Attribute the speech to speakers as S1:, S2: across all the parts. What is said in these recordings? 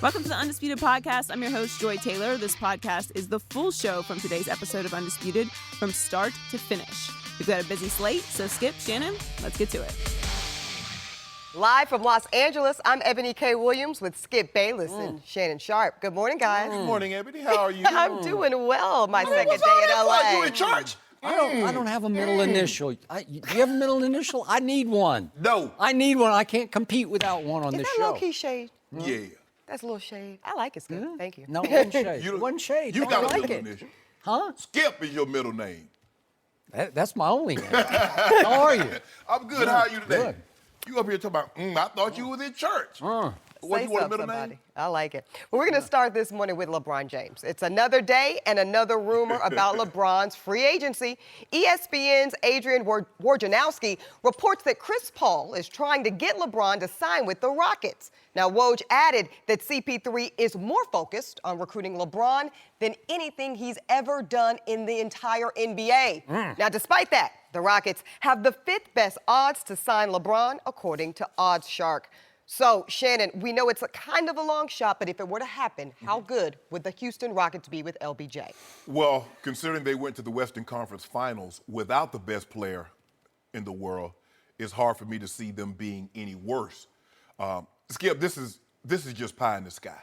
S1: Welcome to the Undisputed Podcast. I'm your host, Joy Taylor. This podcast is the full show from today's episode of Undisputed from start to finish. We've got a busy slate, so Skip, Shannon, let's get to it.
S2: Live from Los Angeles, I'm Ebony K. Williams with Skip Bayless and Shannon Sharp. Good morning, guys.
S3: Good morning, Ebony. How are you?
S2: I'm doing well. My second
S3: What's
S2: day
S3: all
S2: in
S3: that
S2: LA.
S3: for? You in church?
S4: I don't have a middle initial. Do you have a middle initial? I need one.
S3: No.
S4: I need one. I can't compete without one on
S2: Is
S4: this
S2: that
S4: show.
S2: low-key shade?
S3: Yeah.
S2: That's a little shade. I like it, Skip. Thank you.
S4: No, one shade.
S3: You-
S4: One shade.
S3: You
S4: I
S3: got a
S4: like
S3: middle
S4: it.
S3: initial.
S4: Huh?
S3: Skip is your middle name.
S4: That's my only name. How are you?
S3: I'm good. How are you today?
S4: Good.
S3: You up here talking about, I thought you was in church. What,
S2: Say
S3: you want a
S2: something,
S3: middle
S2: somebody.
S3: name?
S2: I like it. Well, we're going to start this morning with LeBron James. It's another day and another rumor about LeBron's free agency. ESPN's Adrian Wojnarowski reports that Chris Paul is trying to get LeBron to sign with the Rockets. Now, Woj added that CP3 is more focused on recruiting LeBron than anything he's ever done in the entire NBA. Now, despite that, the Rockets have the fifth best odds to sign LeBron, according to OddsShark. So, Shannon, we know it's a kind of a long shot, but if it were to happen, how good would the Houston Rockets be with LBJ?
S3: Well, considering they went to the Western Conference Finals without the best player in the world, it's hard for me to see them being any worse. Skip, this is just pie in the sky.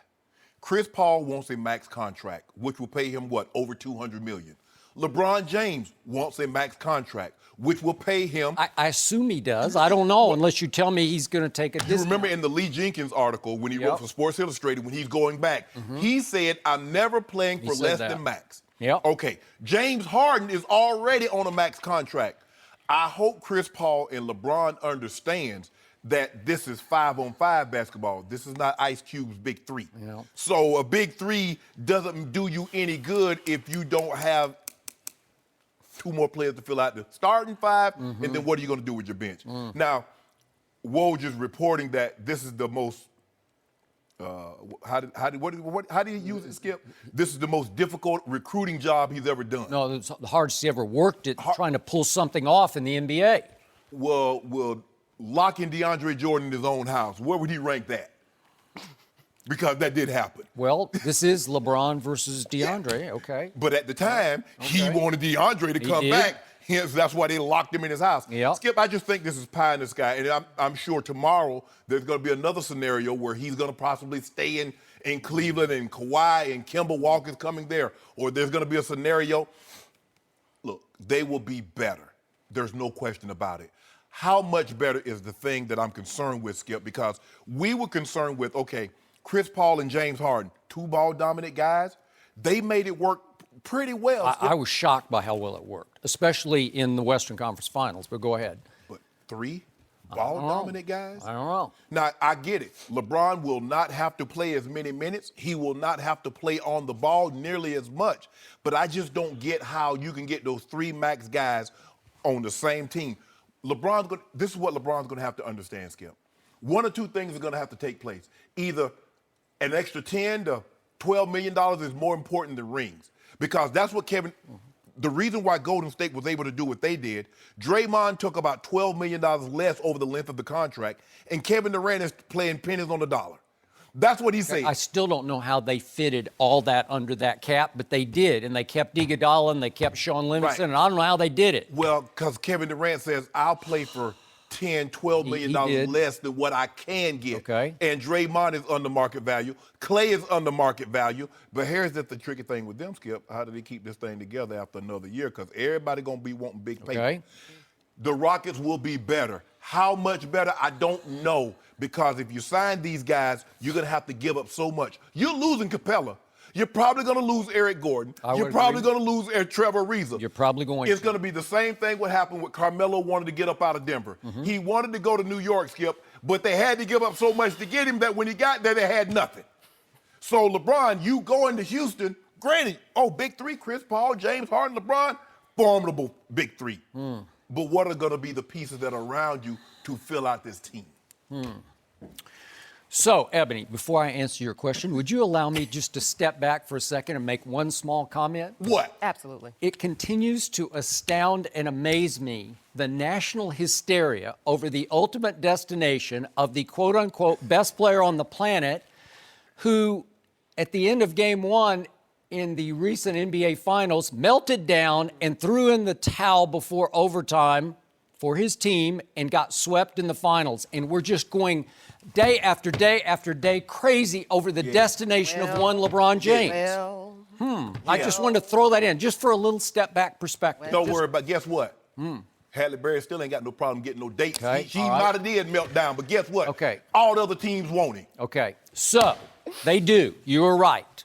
S3: Chris Paul wants a max contract, which will pay him, over $200 million. LeBron James wants a max contract, which will pay him.
S4: I assume he does. I don't know unless you tell me he's going to take a discount.
S3: You remember in the Lee Jenkins article when he wrote for Sports Illustrated, when he's going back, he said, I'm never playing for less than max.
S4: Yep.
S3: Okay, James Harden is already on a max contract. I hope Chris Paul and LeBron understands that this is 5-on-5 basketball. This is not Ice Cube's big three.
S4: Yep.
S3: So a big three doesn't do you any good if you don't have two more players to fill out the starting five, and then what are you going to do with your bench? Now, Woj is reporting that this is the most, how do you use it, Skip? This is the most difficult recruiting job he's ever done.
S4: No, it's the hardest he ever worked at trying to pull something off in the NBA.
S3: Well, locking DeAndre Jordan in his own house, where would he rank that? Because that did happen.
S4: Well, this is LeBron versus DeAndre, okay.
S3: But at the time, he wanted DeAndre to come
S4: did.
S3: back. Hence, that's why they locked him in his house.
S4: Yep.
S3: Skip, I just think this is pie in the sky. And I'm sure tomorrow there's going to be another scenario where he's going to possibly stay in Cleveland and Kawhi and Kemba Walker's coming there. Or there's going to be a scenario. Look, they will be better. There's no question about it. How much better is the thing that I'm concerned with, Skip? Because we were concerned with, Chris Paul and James Harden, two ball-dominant guys, they made it work pretty well.
S4: I was shocked by how well it worked, especially in the Western Conference Finals, but go ahead.
S3: But three ball-dominant guys?
S4: I don't know.
S3: Now, I get it. LeBron will not have to play as many minutes. He will not have to play on the ball nearly as much. But I just don't get how you can get those three max guys on the same team. This is what LeBron's going to have to understand, Skip. One or two things are going to have to take place. Either an extra $10 to $12 million is more important than rings. Because that's what the reason why Golden State was able to do what they did, Draymond took about $12 million less over the length of the contract, and Kevin Durant is playing pennies on the dollar. That's what he's saying.
S4: I still don't know how they fitted all that under that cap, but they did, and they kept Iguodala and they kept Sean Livingston, and I don't know how they did it.
S3: Well, because Kevin Durant says, I'll play for $10, $12 million less than what I can get.
S4: Okay.
S3: And Draymond is under market value. Clay is under market value. But here's the tricky thing with them, Skip. How do they keep this thing together after another year? Because everybody going to be wanting big paper.
S4: Okay.
S3: The Rockets will be better. How much better, I don't know. Because if you sign these guys, you're going to have to give up so much. You're losing Capella. You're probably going to lose Eric Gordon. You're probably going to lose Trevor Ariza.
S4: You're probably going
S3: It's going to be the same thing what happened with Carmelo wanted to get up out of Denver. He wanted to go to New York, Skip, but they had to give up so much to get him that when he got there, they had nothing. So, LeBron, you going to Houston, granted, big three, Chris Paul, James Harden, LeBron, formidable big three. But what are going to be the pieces that are around you to fill out this team?
S4: So, Ebony, before I answer your question, would you allow me just to step back for a second and make one small comment?
S3: What?
S2: Absolutely.
S4: It continues to astound and amaze me, the national hysteria over the ultimate destination of the quote-unquote best player on the planet who at the end of game one in the recent NBA Finals melted down and threw in the towel before overtime for his team and got swept in the finals. And we're just going day after day after day crazy over the destination of one LeBron James. I just wanted to throw that in just for a little step back perspective.
S3: Don't worry about, guess what? Halle Berry still ain't got no problem getting no dates.
S4: Okay,
S3: She might have did melt down, but guess what?
S4: Okay.
S3: All the other teams want him.
S4: Okay, so they do. You were right.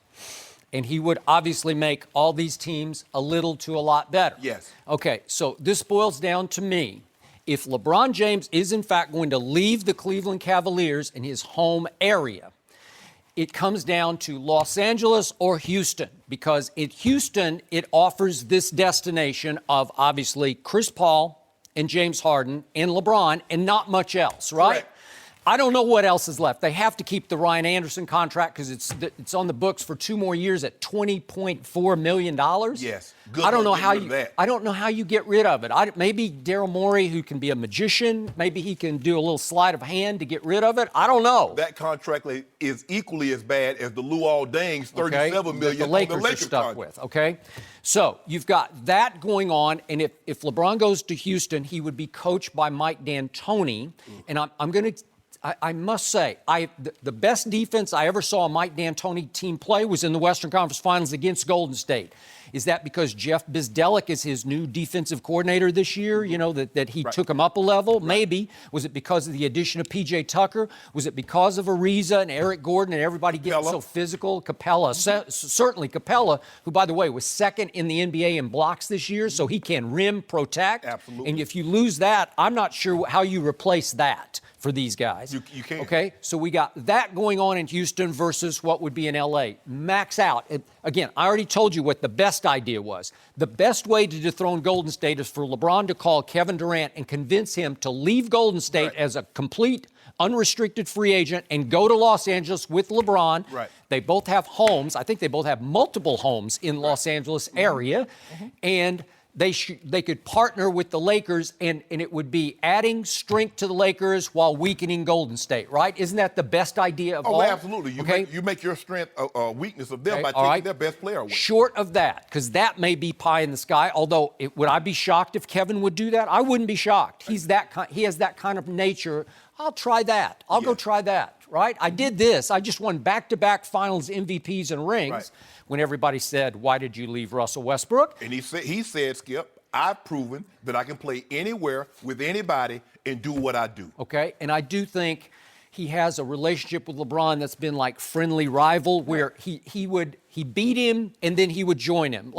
S4: And he would obviously make all these teams a little to a lot better.
S3: Yes.
S4: Okay, so this boils down to me. If LeBron James is in fact going to leave the Cleveland Cavaliers in his home area, it comes down to Los Angeles or Houston, because in Houston, it offers this destination of obviously Chris Paul and James Harden and LeBron and not much else, right?
S3: Correct.
S4: I don't know what else is left. They have to keep the Ryan Anderson contract because it's on the books for 2 more years at $20.4 million.
S3: Yes. Good
S4: I don't know
S3: luck
S4: how
S3: getting rid of that.
S4: I don't know how you get rid of it. Maybe Daryl Morey, who can be a magician, maybe he can do a little sleight of hand to get rid of it. I don't know.
S3: That contract is equally as bad as the Luol Deng's $37 million
S4: that the Lakers are stuck
S3: contract.
S4: with. Okay, so you've got that going on, and if LeBron goes to Houston, he would be coached by Mike D'Antoni, and I'm going to. I must say, the best defense I ever saw a Mike D'Antoni team play was in the Western Conference Finals against Golden State. Is that because Jeff Bizdelik is his new defensive coordinator this year, you know, that he took him up a level? Right. Maybe. Was it because of the addition of P.J. Tucker? Was it because of Ariza and Eric Gordon and everybody getting so physical? Capella, certainly Capella, who, by the way, was second in the NBA in blocks this year, so he can rim protect.
S3: Absolutely.
S4: And if you lose that, I'm not sure how you replace that for these guys.
S3: You can't.
S4: Okay, so we got that going on in Houston versus what would be in L.A. Max out. Again, I already told you what the best idea was. The best way to dethrone Golden State is for LeBron to call Kevin Durant and convince him to leave Golden State as a complete, unrestricted free agent and go to Los Angeles with LeBron.
S3: Right.
S4: They both have homes. I think they both have multiple homes in Los Angeles area. And they could partner with the Lakers, and it would be adding strength to the Lakers while weakening Golden State, right? Isn't that the best idea of all?
S3: Oh, absolutely. You make your strength a weakness of them by taking their best player away.
S4: Short of that, because that may be pie in the sky, although would I be shocked if Kevin would do that? I wouldn't be shocked. He has that kind of nature. I'll try that. I'll go try that, right? I did this. I just won back-to-back finals MVPs and rings.
S3: Right.
S4: When everybody said, why did you leave Russell Westbrook?
S3: And he said, Skip, I've proven that I can play anywhere with anybody and do what I do.
S4: Okay, and I do think he has a relationship with LeBron that's been like friendly rival, where he beat him and then he would join him.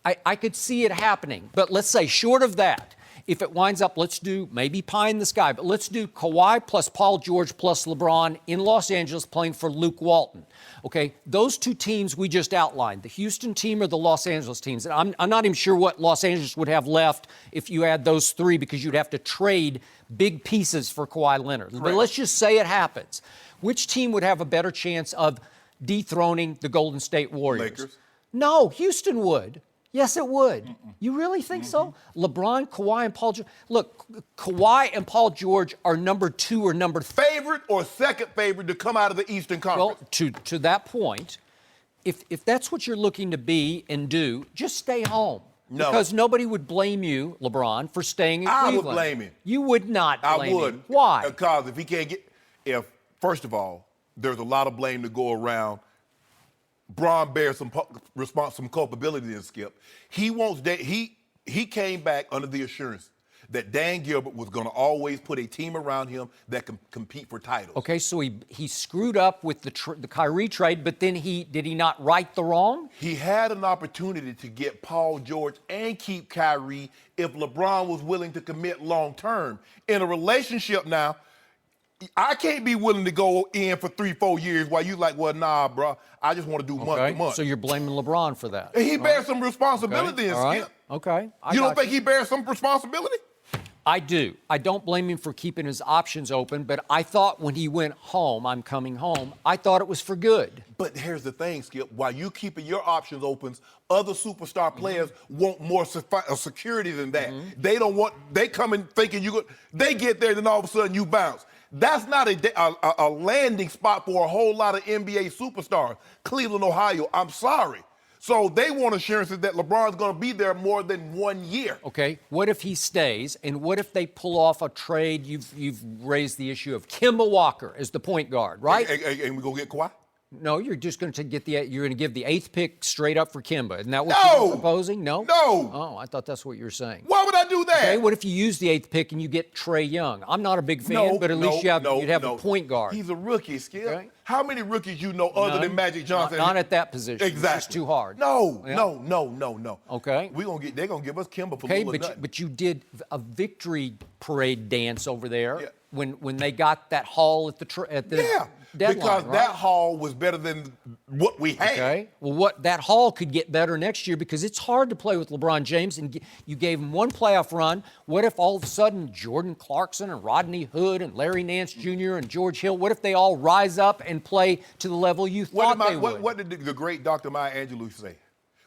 S4: I could see it happening. But let's say short of that, if it winds up, let's do maybe pie in the sky, but let's do Kawhi plus Paul George plus LeBron in Los Angeles playing for Luke Walton. Okay, those two teams we just outlined, the Houston team or the Los Angeles teams. And I'm not even sure what Los Angeles would have left if you add those three, because you'd have to trade big pieces for Kawhi Leonard. Correct. But let's just say it happens. Which team would have a better chance of dethroning the Golden State Warriors?
S3: Lakers.
S4: No, Houston would. Yes, it would. You really think so? LeBron, Kawhi, and Paul George. Look, Kawhi and Paul George are number 2 or number 3.
S3: Favorite or second favorite to come out of the Eastern Conference?
S4: Well, to that point, if that's what you're looking to be and do, just stay home.
S3: No.
S4: Because nobody would blame you, LeBron, for staying in Cleveland.
S3: I would blame him.
S4: You would not blame
S3: I would.
S4: him. Why?
S3: Because if he can't first of all, there's a lot of blame to go around. Bron bears some culpability in Skip. He wants that. He came back under the assurance that Dan Gilbert was going to always put a team around him that can compete for titles.
S4: Okay, so he screwed up with the Kyrie trade, but then did he not right the wrong?
S3: He had an opportunity to get Paul George and keep Kyrie if LeBron was willing to commit long term. In a relationship now, I can't be willing to go in for 3-4 years while you like, well, nah, bro, I just want to do month to month.
S4: So you're blaming LeBron for that.
S3: And he bears some responsibility in Skip.
S4: Okay.
S3: You don't think he bears some responsibility?
S4: I do. I don't blame him for keeping his options open, but I thought when he went home, I'm coming home, I thought it was for good.
S3: But here's the thing, Skip. While you keeping your options open, other superstar players want more security than that. They don't want, they come in thinking they get there, then all of a sudden you bounce. That's not a landing spot for a whole lot of NBA superstars. Cleveland, Ohio, I'm sorry. So they want assurances that LeBron's going to be there more than 1 year.
S4: Okay, what if he stays, and what if they pull off a trade? You've raised the issue of Kemba Walker as the point guard, right?
S3: And we go get Kawhi?
S4: No, you're just going to you're going to give the 8th pick straight up for Kemba. Isn't that what
S3: No!
S4: you're proposing? No?
S3: No!
S4: Oh, I thought that's what you were saying.
S3: Why would I do that?
S4: Okay, what if you use the 8th pick and you get Trae Young? I'm not a big fan, but at least you'd have a point guard.
S3: He's a rookie, Skip.
S4: Okay.
S3: How many rookies you know other than Magic Johnson?
S4: Not at that position.
S3: Exactly.
S4: It's too hard.
S3: No.
S4: Okay.
S3: They're gonna give us Kemba for
S4: Okay,
S3: little nothing.
S4: but you did a victory parade dance over there
S3: Yeah.
S4: when they got that haul at the deadline,
S3: because
S4: right?
S3: that haul was better than what we had.
S4: Okay. Well, that haul could get better next year because it's hard to play with LeBron James, and you gave him one playoff run. What if all of a sudden Jordan Clarkson and Rodney Hood and Larry Nance Jr. and George Hill, what if they all rise up and play to the level you thought they would?
S3: What did the great Dr. Maya Angelou say?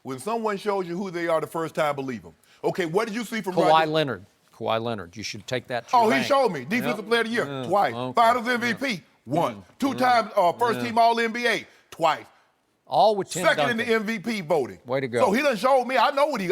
S3: When someone shows you who they are the first time, believe them. Okay, what did you see from
S4: Kawhi Leonard. You should take that to your
S3: he
S4: bank.
S3: showed me. Defensive Player of the Year, twice.
S4: Okay.
S3: Finals MVP, once. Two-time first-team All-NBA, twice.
S4: All with Tim
S3: Second
S4: Duncan.
S3: in the MVP voting.
S4: Way to go.
S3: So he done showed me. I know what he's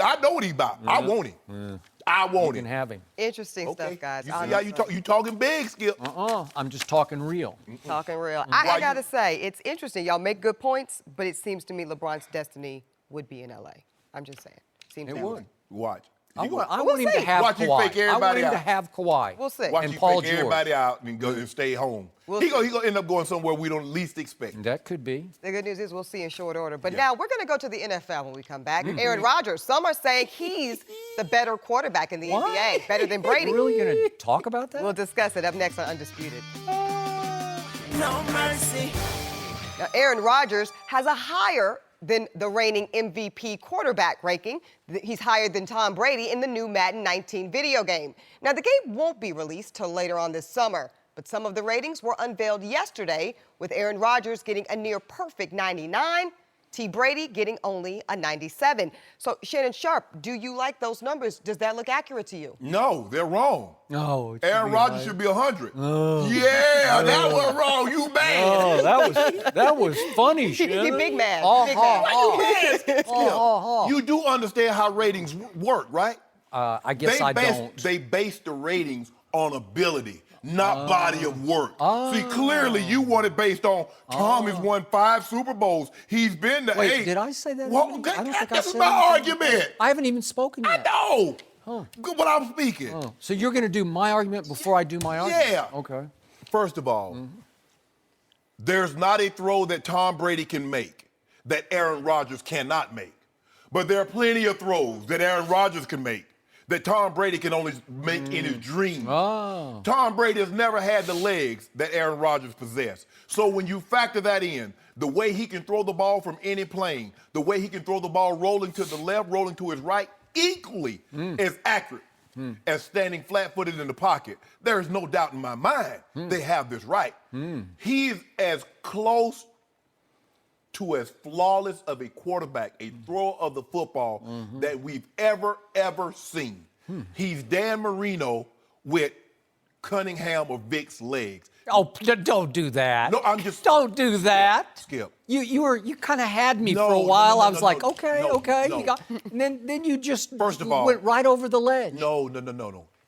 S3: about. I want him. I want
S4: You
S3: him.
S4: can have him.
S2: Interesting stuff, guys.
S3: You see how you talking big, Skip?
S4: I'm just talking real.
S2: Talking real. I got to say, it's interesting. Y'all make good points, but it seems to me LeBron's destiny would be in L.A. I'm just saying. Seems
S4: It
S2: that
S4: would.
S2: way.
S3: Watch.
S4: I
S2: We'll
S4: want him to
S2: see.
S4: have
S3: Watch you
S4: Kawhi.
S3: fake
S4: I want
S3: everybody
S4: him to
S3: out.
S4: have Kawhi.
S2: We'll see.
S3: Watch
S4: And
S3: you
S4: Paul
S3: fake
S4: George.
S3: everybody out and go and stay home.
S2: We'll
S3: He gonna end up going somewhere we don't least expect.
S4: That could be.
S2: The good news is we'll see in short order. But
S3: Yeah.
S2: now we're going to go to the NFL when we come back. Aaron Rodgers, some are saying he's the better quarterback in the NBA, better than Brady.
S4: We're really going to talk about that?
S2: We'll discuss it up next on Undisputed.
S5: No mercy.
S2: Now, Aaron Rodgers has a higher than the reigning MVP quarterback ranking. He's higher than Tom Brady in the new Madden 19 video game. Now, the game won't be released till later on this summer, but some of the ratings were unveiled yesterday, with Aaron Rodgers getting a near perfect 99, T. Brady getting only a 97. So, Shannon Sharp, do you like those numbers? Does that look accurate to you?
S3: No, they're wrong.
S4: No.
S3: Aaron Rodgers should be 100. Yeah, that was wrong. You bad.
S4: Oh, that was funny,
S2: He
S4: Shannon.
S2: big man.
S4: Oh,
S2: Big man.
S3: You do understand how ratings work, right?
S4: I guess I don't.
S3: They base the ratings on ability, not body of work. See, clearly you want it based on Tom has won 5 Super Bowls. He's been to 8.
S4: Wait, did I say that?
S3: Well,
S4: I don't think I
S3: this is
S4: said
S3: my
S4: anything.
S3: argument.
S4: I haven't even spoken yet.
S3: No. Good, but I'm speaking.
S4: So you're going to do my argument before I do my argument?
S3: Yeah.
S4: Okay.
S3: First of all, there's not a throw that Tom Brady can make that Aaron Rodgers cannot make. But there are plenty of throws that Aaron Rodgers can make that Tom Brady can only make in his dreams.
S4: Oh.
S3: Tom Brady has never had the legs that Aaron Rodgers possessed. So when you factor that in, the way he can throw the ball from any plane, the way he can throw the ball rolling to the left, rolling to his right, equally as accurate as standing flat-footed in the pocket. There is no doubt in my mind they have this right. He's as close to as flawless of a quarterback, a thrower of the football that we've ever seen. He's Dan Marino with Cunningham or Vic's legs.
S4: Oh, don't do that.
S3: No, I'm just...
S4: Don't do that.
S3: Skip.
S4: You kind of had me
S3: No,
S4: for a
S3: no,
S4: while.
S3: no,
S4: I was
S3: no,
S4: like,
S3: no,
S4: okay.
S3: no.
S4: You got, and then you just
S3: First of all,
S4: went right over the ledge.
S3: No.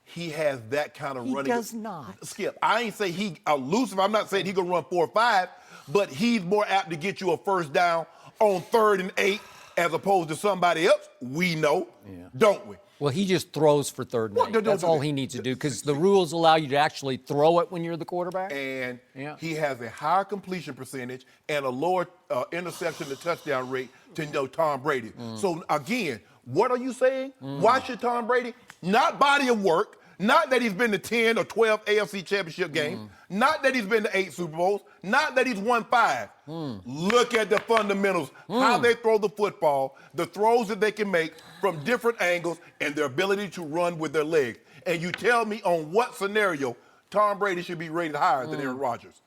S3: He has that kind of
S4: He
S3: running.
S4: does not.
S3: Skip, I ain't say he elusive. I'm not saying he gonna run 4 or 5, but he's more apt to get you a first down on 3rd and 8 as opposed to somebody else. We know, don't we?
S4: Well, he just throws for 3rd and 8.
S3: No,
S4: That's all he needs to do because the rules allow you to actually throw it when you're the quarterback.
S3: And he has a higher completion percentage and a lower interception to touchdown rate than Tom Brady. So again, what are you saying? Why should Tom Brady? Not body of work, not that he's been to 10 or 12 AFC championship games, not that he's been to 8 Super Bowls, not that he's won 5. Look at the fundamentals, how they throw the football, the throws that they can make from different angles, and their ability to run with their legs. And you tell me on what scenario Tom Brady should be rated higher than Aaron Rodgers.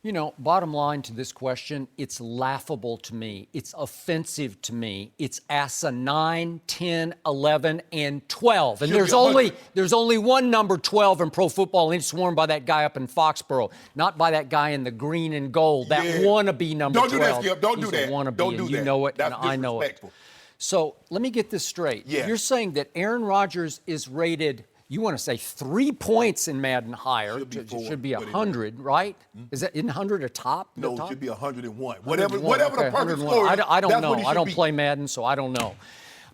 S4: You know, bottom line to this question, it's laughable to me. It's offensive to me. It's asinine, 10, 11, and 12. And there's only one number 12 in pro football, and it's worn by that guy up in Foxborough, not by that guy in the green and gold, that wannabe number 12.
S3: Don't do that, Skip. Don't do
S4: He's
S3: that.
S4: a wannabe,
S3: Don't do
S4: and you
S3: that.
S4: know it,
S3: That's
S4: and I know it.
S3: disrespectful.
S4: So let me get this straight.
S3: Yeah.
S4: You're saying that Aaron Rodgers is rated, you want to say 3 points in Madden higher. Should be 100, right? Isn't 100 a top?
S3: No,
S4: top?
S3: it should be 101.
S4: 101,
S3: Whatever
S4: okay,
S3: the perfect
S4: 101.
S3: score is,
S4: I don't
S3: that's
S4: know.
S3: what he
S4: I
S3: should
S4: don't
S3: be.
S4: play Madden, so I don't know.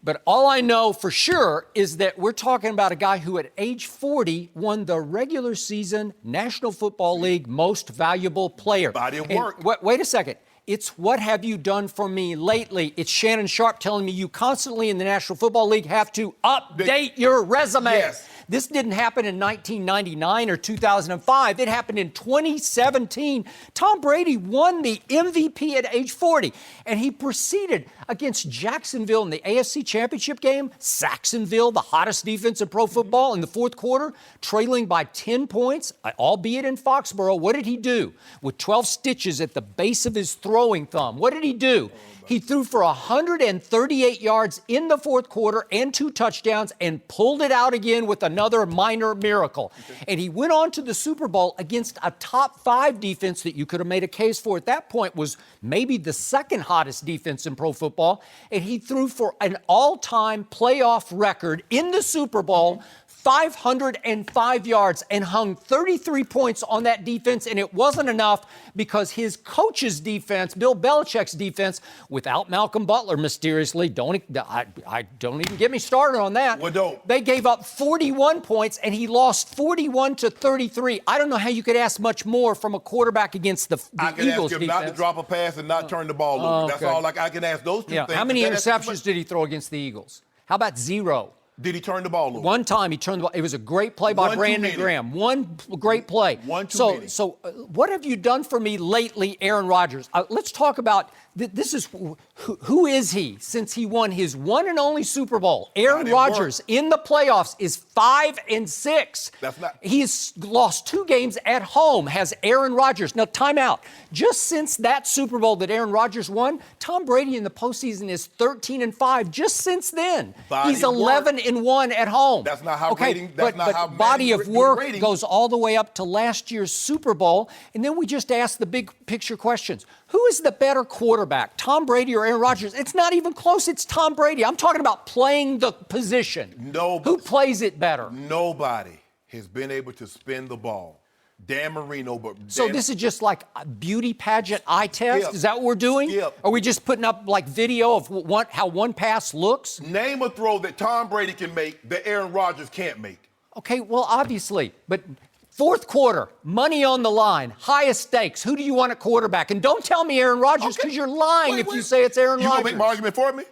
S4: But all I know for sure is that we're talking about a guy who at age 40 won the regular season National Football League Most Valuable Player.
S3: Body of
S4: And
S3: work.
S4: wait a second. It's what have you done for me lately? It's Shannon Sharp telling me you constantly in the National Football League have to update your resume.
S3: Yes.
S4: This didn't happen in 1999 or 2005. It happened in 2017. Tom Brady won the MVP at age 40, and he proceeded against Jacksonville in the AFC Championship game. Saxonville, the hottest defense in pro football, in the fourth quarter, trailing by 10 points, albeit in Foxborough. What did he do? With 12 stitches at the base of his throwing thumb, what did he do? He threw for 138 yards in the fourth quarter and 2 touchdowns and pulled it out again with another minor miracle. And he went on to the Super Bowl against a top 5 defense that you could have made a case for at that point was maybe the second hottest defense in pro football. And he threw for an all-time playoff record in the Super Bowl, 505 yards, and hung 33 points on that defense, and it wasn't enough because his coach's defense, Bill Belichick's defense, without Malcolm Butler mysteriously, don't even get me started on that.
S3: Well, don't.
S4: They gave up 41 points, and he lost 41-33. I don't know how you could ask much more from a quarterback against the
S3: I can
S4: Eagles
S3: ask him
S4: defense.
S3: not to drop a pass and not turn the ball over. That's all. I can ask those two things.
S4: How many
S3: That's
S4: interceptions did he throw against the Eagles? How about 0?
S3: Did he turn the ball over?
S4: One time he turned the ball. It was a great play by
S3: One too
S4: Brandon
S3: many.
S4: Graham. One great play.
S3: One too many.
S4: So what have you done for me lately, Aaron Rodgers? Let's talk about this. Is who is he since he won his one and only Super Bowl? Aaron Rodgers in the playoffs is 5-6.
S3: That's not.
S4: He's lost 2 games at home. Has Aaron Rodgers now? Time out. Just since that Super Bowl that Aaron Rodgers won, Tom Brady in the postseason is 13-5. Just since then, he's 11-1 at home.
S3: That's not how rating. That's not
S4: but
S3: how
S4: body
S3: Madden
S4: of work
S3: ratings.
S4: goes all the way up to last year's Super Bowl, and then we just ask the big picture questions. Who is the better quarterback, Tom Brady or Aaron Rodgers? It's not even close. It's Tom Brady. I'm talking about playing the position. Who plays it better?
S3: Nobody has been able to spin the ball. Dan Marino, but
S4: So this is just like a beauty pageant eye test?
S3: Skip.
S4: Is that what we're doing?
S3: Skip.
S4: Are we just putting up like video of how one pass looks?
S3: Name a throw that Tom Brady can make that Aaron Rodgers can't make.
S4: Okay, well, obviously, but fourth quarter, money on the line, highest stakes. Who do you want at quarterback? And don't tell me Aaron Rodgers because you're lying if you say it's Aaron Rodgers.
S3: You gonna make my argument for me?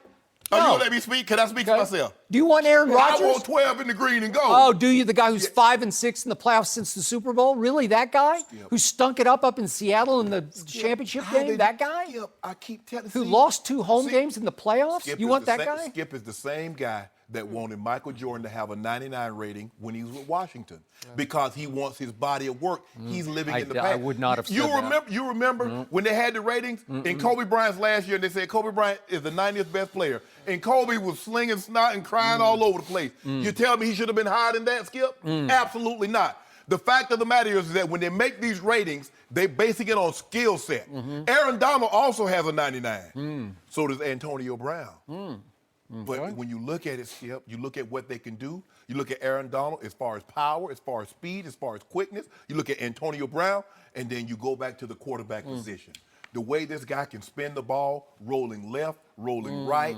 S4: No.
S3: Are you gonna let me speak? Can I speak for myself?
S4: Do you want Aaron Rodgers?
S3: I want 12 in the green and gold.
S4: Oh, do you? The guy who's 5-6 in the playoffs since the Super Bowl? Really, that guy? Who stunk it up in Seattle in the championship game? That guy?
S3: I keep telling
S4: Who lost 2 home games in the playoffs? You want that guy?
S3: Skip is the same guy that wanted Michael Jordan to have a 99 rating when he was with Washington because he wants his body of work. He's living in the past.
S4: I would not have said that.
S3: You remember when they had the ratings in Kobe Bryant's last year and they said Kobe Bryant is the 90th best player and Kobe was slinging snot and crying all over the place. You tell me he should have been higher than that, Skip? Absolutely not. The fact of the matter is that when they make these ratings, they basing it on skill set. Aaron Donald also has a 99. So does Antonio Brown. But when you look at it, Skip, you look at what they can do. You look at Aaron Donald as far as power, as far as speed, as far as quickness. You look at Antonio Brown, and then you go back to the quarterback position. The way this guy can spin the ball, rolling left, rolling right,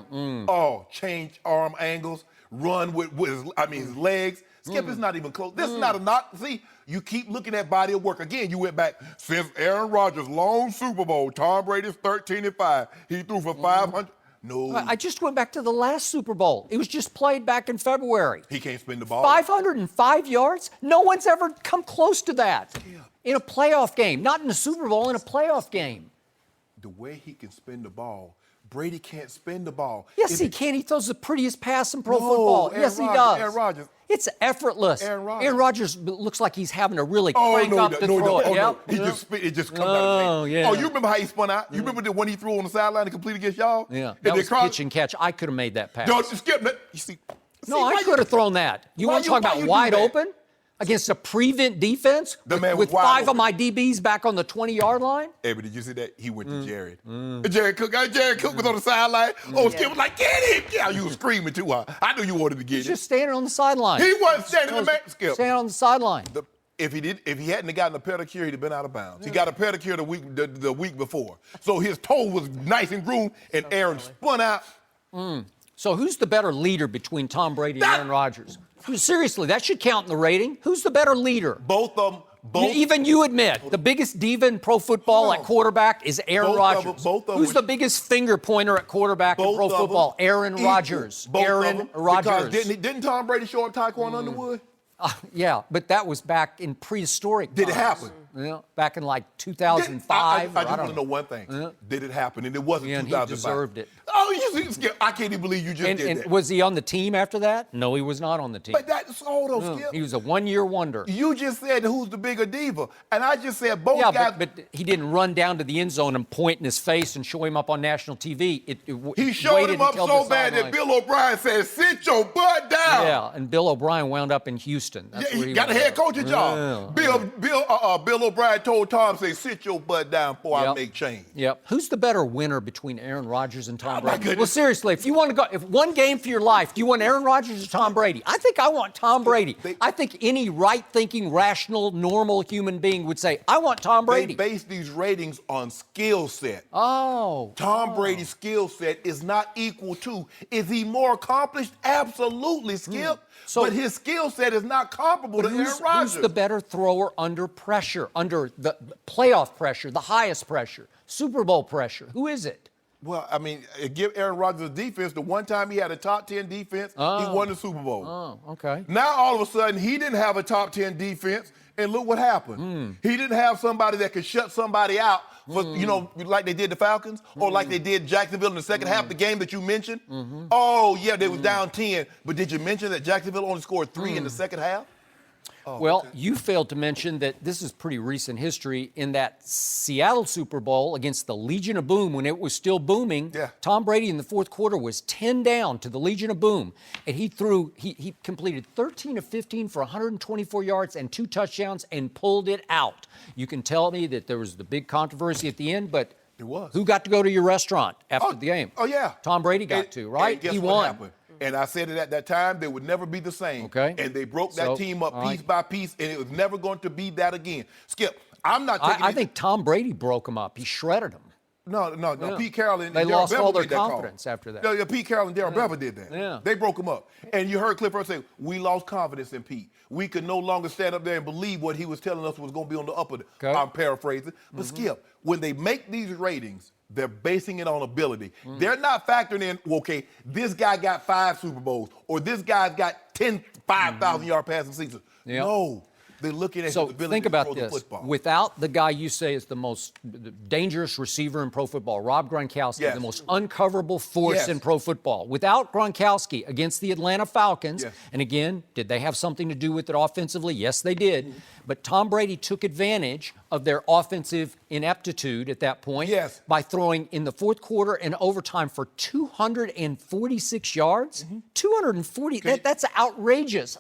S3: change arm angles, run with his legs. Skip is not even close. This is not a knock. See, you keep looking at body of work. Again, you went back since Aaron Rodgers' lone Super Bowl, Tom Brady's 13-5. He threw for 500. No.
S4: I just went back to the last Super Bowl. It was just played back in February.
S3: He can't spin the ball.
S4: 505 yards? No one's ever come close to that in a playoff game. Not in a Super Bowl, in a playoff game.
S3: The way he can spin the ball, Brady can't spin the ball.
S4: Yes, he can. He throws the prettiest pass in pro football.
S3: Aaron
S4: Yes, he
S3: Rodgers,
S4: does.
S3: Aaron Rodgers.
S4: It's effortless.
S3: Aaron
S4: Rodgers looks like he's having to really crank up to throw it.
S3: No. It just comes out of his hand.
S4: Yeah.
S3: Oh, you remember how he spun out? You remember the one he threw on the sideline to complete against y'all?
S4: Yeah,
S3: And
S4: that was pitch and catch. I could have made that pass.
S3: Don't skip that. You see?
S4: No, I could have thrown that. You want to talk about wide open? Against a prevent defense with five of my DBs back on the 20-yard line?
S3: Hey, but did you see that? He went to Jared. Jared Cook was on the sideline. Skip was like, get him! Yeah, you were screaming too hard. I knew you wanted to get
S4: He's
S3: him.
S4: just standing on the sideline.
S3: He wasn't standing in the man, Skip.
S4: Standing on the sideline.
S3: If he hadn't gotten a pedicure, he'd have been out of bounds. He got a pedicure the week before. So his toe was nice and groomed, and Aaron spun out.
S4: So who's the better leader between Tom Brady and Aaron Rodgers? Seriously, that should count in the rating. Who's the better leader?
S3: Both of them.
S4: Even you admit, the biggest diva in pro football at quarterback is Aaron Rodgers. Who's the biggest finger pointer at quarterback in pro football? Aaron Rodgers. Aaron Rodgers.
S3: Because didn't Tom Brady show up Tyquan Underwood?
S4: Yeah, but that was back in prehistoric
S3: Did
S4: times.
S3: it happen?
S4: Yeah, back in like 2005.
S3: I just want to know one thing. Did it happen? And it wasn't 2005.
S4: He deserved it.
S3: Oh, you see, I can't even believe you just did
S4: and
S3: that.
S4: Was he on the team after that? No, he was not on the team.
S3: But that's all though, Skip.
S4: He was a one-year wonder.
S3: You just said who's the bigger diva, and I just said both guys.
S4: But he didn't run down to the end zone and point in his face and show him up on national TV.
S3: He showed him up so bad that Bill O'Brien said, "Sit your butt down."
S4: Yeah, and Bill O'Brien wound up in Houston. That's where
S3: he got a head coaching job. Bill O'Brien told Tom, "Say, sit your butt down before I make change."
S4: Yep. Who's the better winner between Aaron Rodgers and Tom Brady?
S3: goodness.
S4: Well, seriously, if you want to go, if one game for your life, do you want Aaron Rodgers or Tom Brady? I think I want Tom Brady. I think any right-thinking, rational, normal human being would say, I want Tom Brady.
S3: They base these ratings on skill set.
S4: Tom
S3: Brady's skill set is not equal to. Is he more accomplished? Absolutely, Skip. But his skill set is not comparable to Aaron Rodgers.
S4: Who's the better thrower under pressure, under the playoff pressure, the highest pressure, Super Bowl pressure? Who is it?
S3: Well, I mean, give Aaron Rodgers a defense. The one time he had a top 10 defense, he won the Super Bowl.
S4: Oh, okay.
S3: Now, all of a sudden, he didn't have a top 10 defense, and look what happened. He didn't have somebody that could shut somebody out, for, like they did the Falcons, or like they did Jacksonville in the second half, the game that you mentioned. Oh, yeah, they was down 10, but did you mention that Jacksonville only scored 3 in the second half?
S4: Well, you failed to mention that this is pretty recent history. In that Seattle Super Bowl against the Legion of Boom, when it was still booming, Tom Brady in the fourth quarter was 10 down to the Legion of Boom, and he completed 13 of 15 for 124 yards and 2 touchdowns and pulled it out. You can tell me that there was the big controversy at the end, but who got to go to your restaurant after the game?
S3: Oh, yeah.
S4: Tom Brady got to, right?
S3: And guess
S4: he
S3: what
S4: won.
S3: Happened? And I said it at that time, they would never be the same.
S4: Okay.
S3: And they broke that team up piece by piece, and it was never going to be that again. Skip, I'm not taking
S4: I think Tom Brady broke him up. He shredded him.
S3: No. Pete Carroll and
S4: they
S3: Darryl
S4: lost
S3: Bevel
S4: all their
S3: did that
S4: confidence
S3: call.
S4: after that.
S3: No, Pete Carroll and Darryl Bevel did that.
S4: Yeah.
S3: They broke him up. And you heard Cliff Hurst say, we lost confidence in Pete. We could no longer stand up there and believe what he was telling us was going to be on the upper.
S4: Okay.
S3: I'm paraphrasing. But Skip, when they make these ratings, they're basing it on ability. They're not factoring in, okay, this guy got 5 Super Bowls, or this guy's got 10 5,000-yard passing seasons.
S4: Yep.
S3: No. They're looking at his ability
S4: think
S3: to
S4: about
S3: throw the
S4: this.
S3: football.
S4: Without the guy you say is the most dangerous receiver in pro football, Rob Gronkowski, the most uncoverable force in pro football. Without Gronkowski against the Atlanta Falcons, and again, did they have something to do with it offensively? Yes, they did. But Tom Brady took advantage of their offensive ineptitude at that point by throwing in the fourth quarter and overtime for 246 yards. 240, that's outrageous.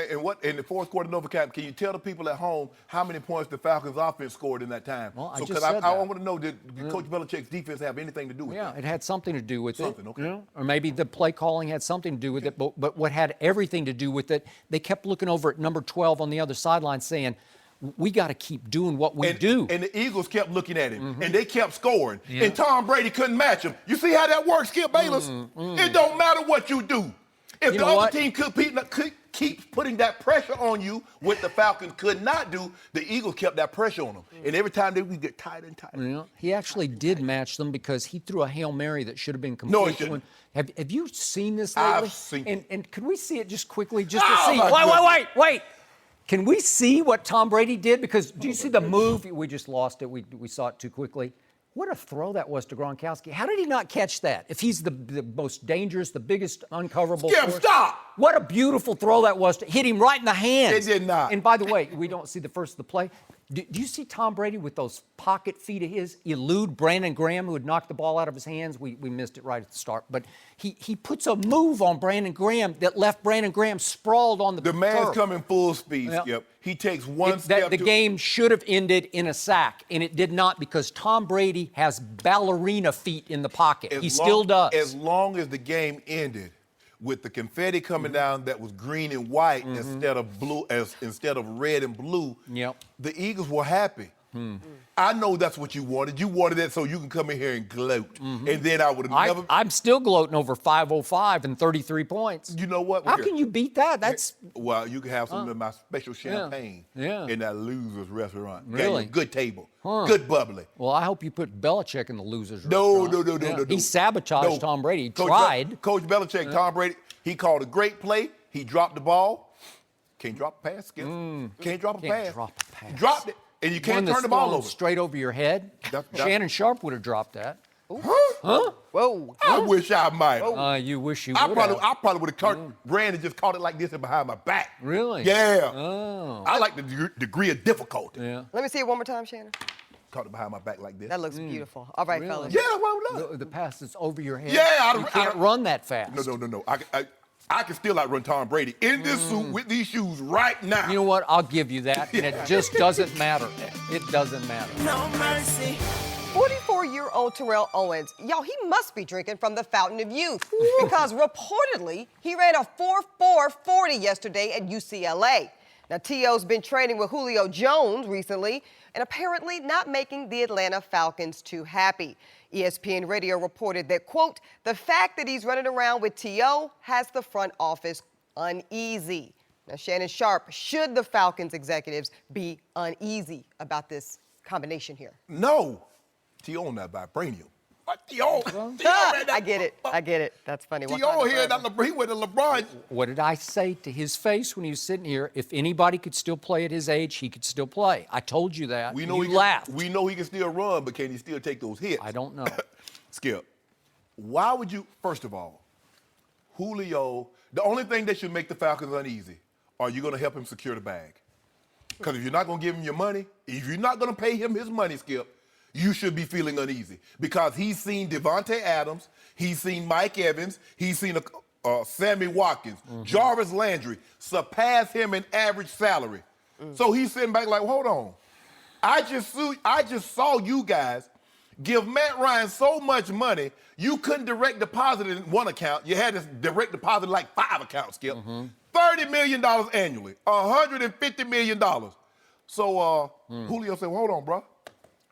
S3: And what in the fourth quarter in overtime, can you tell the people at home how many points the Falcons offense scored in that time?
S4: Well,
S3: Because I want to know, did Coach Belichick's defense have anything to do with it?
S4: Yeah, it had something to do with it.
S3: Okay.
S4: Or maybe the play calling had something to do with it. But what had everything to do with it, they kept looking over at number 12 on the other sideline saying, we got to keep doing what we do.
S3: And the Eagles kept looking at him, and they kept scoring. And Tom Brady couldn't match him. You see how that works, Skip Bayless? It don't matter what you do. If the other team keeps putting that pressure on you, what the Falcons could not do, the Eagles kept that pressure on them. And every time they would get tighter and tighter.
S4: Yeah. He actually did match them because he threw a Hail Mary that should have been complete.
S3: No, he shouldn't.
S4: Have you seen this lately?
S3: I've seen it.
S4: And could we see it just quickly, just to see? Wait. Can we see what Tom Brady did? Because do you see the move? We just lost it. We saw it too quickly. What a throw that was to Gronkowski. How did he not catch that? If he's the most dangerous, the biggest uncoverable force.
S3: Stop!
S4: What a beautiful throw that was to hit him right in the hands.
S3: It did not.
S4: And by the way, we don't see the first of the play. Do you see Tom Brady with those pocket feet of his elude Brandon Graham, who had knocked the ball out of his hands? We missed it right at the start. But he puts a move on Brandon Graham that left Brandon Graham sprawled on the
S3: The man's
S4: turf.
S3: coming full speed,
S4: Yep.
S3: Skip. He takes one step.
S4: The game should have ended in a sack, and it did not because Tom Brady has ballerina feet in the pocket. He still does.
S3: As long as the game ended with the confetti coming down that was green and white instead of blue, instead of red and blue,
S4: Yep.
S3: the Eagles were happy. I know that's what you wanted. You wanted that so you can come in here and gloat. And then I would have never.
S4: I'm still gloating over 505 and 33 points.
S3: You know what?
S4: How can you beat that? That's
S3: Well, you can have some of my special champagne
S4: Yeah.
S3: in that loser's restaurant.
S4: Really?
S3: Got you a good table. Good bubbly.
S4: well. I hope you put Belichick in the losers.
S3: No,
S4: restaurant.
S3: no.
S4: He sabotaged Tom Brady. He tried.
S3: Coach Belichick, Tom Brady, he called a great play. He dropped the ball. Can't drop a pass, Skip. Can't drop a
S4: Can't
S3: pass.
S4: drop a pass.
S3: Dropped it. And you
S4: One
S3: can't
S4: that's
S3: turn the ball
S4: thrown
S3: over.
S4: straight over your head.
S3: That's-
S4: Shannon Sharp would have dropped that.
S2: Whoa.
S3: I wish I might have.
S4: You wish you
S3: I
S4: would
S3: probably,
S4: have.
S3: I probably would have caught Brandon just caught it like this and behind my back.
S4: Really?
S3: Yeah.
S4: Oh.
S3: I like the degree of difficulty.
S4: Yeah.
S2: Let me see it one more time, Shannon.
S3: Caught it behind my back like this.
S2: That looks beautiful. All right, fellas.
S3: Yeah, that's what I love.
S4: The pass that's over your head.
S3: Yeah,
S4: you can't run that fast.
S3: No. I can still outrun Tom Brady in this suit with these shoes right now.
S4: You know what? I'll give you that, and it just doesn't matter. It doesn't matter.
S5: No mercy.
S2: 44-year-old Terrell Owens, y'all, he must be drinking from the fountain of youth because reportedly he ran a 4.4 yesterday at UCLA. Now, T.O.'s been training with Julio Jones recently and apparently not making the Atlanta Falcons too happy. ESPN Radio reported that, quote, the fact that he's running around with T.O. has the front office uneasy. Now, Shannon Sharp, should the Falcons executives be uneasy about this combination here?
S3: No. T.O. not vibranium. T.O.
S2: I get it. That's funny.
S3: T.O. here, he went to LeBron.
S4: What did I say to his face when he was sitting here? If anybody could still play at his age, he could still play. I told you that.
S3: We know
S4: you laughed.
S3: We know he can still run, but can he still take those hits?
S4: I don't know.
S3: Skip, why would you, first of all, Julio, the only thing that should make the Falcons uneasy, are you going to help him secure the bag? Because if you're not going to give him your money, if you're not going to pay him his money, Skip, you should be feeling uneasy because he's seen Devontae Adams, he's seen Mike Evans, he's seen Sammy Watkins, Jarvis Landry surpass him in average salary. So he's sitting back like, hold on. I just saw you guys give Matt Ryan so much money, you couldn't direct deposit it in one account. You had to direct deposit like 5 accounts, Skip. $30 million annually, $150 million. So Julio said, well, hold on, bro.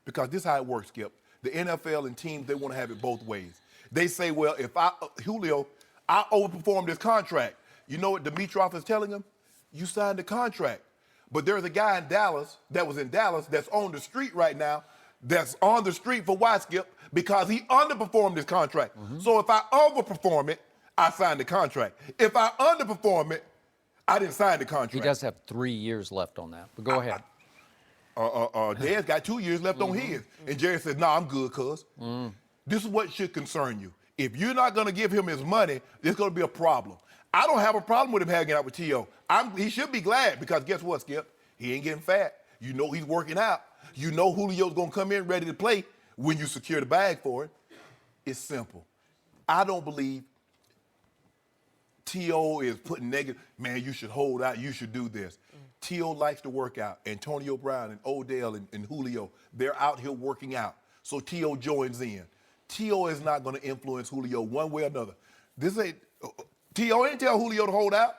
S3: Because this is how it works, Skip. The NFL and teams, they want to have it both ways. They say, well, if Julio, I overperformed this contract. You know what Dimitroff is telling him? You signed the contract. But there's a guy in Dallas that was in Dallas that's on the street right now, that's on the street for why, Skip? Because he underperformed his contract. So if I overperform it, I signed the contract. If I underperform it, I didn't sign the contract.
S4: He does have 3 years left on that, but go ahead.
S3: Dad's got 2 years left on his. And Jerry said, nah, I'm good, cuz. This is what should concern you. If you're not going to give him his money, there's going to be a problem. I don't have a problem with him hanging out with T.O. He should be glad because guess what, Skip? He ain't getting fat. You know he's working out. You know Julio's going to come in ready to play when you secure the bag for it. It's simple. I don't believe T.O. is putting negative, man, you should hold out, you should do this. T.O. likes to work out. Antonio Brown and Odell and Julio, they're out here working out. So T.O. joins in. T.O. is not going to influence Julio one way or another. T.O. ain't tell Julio to hold out.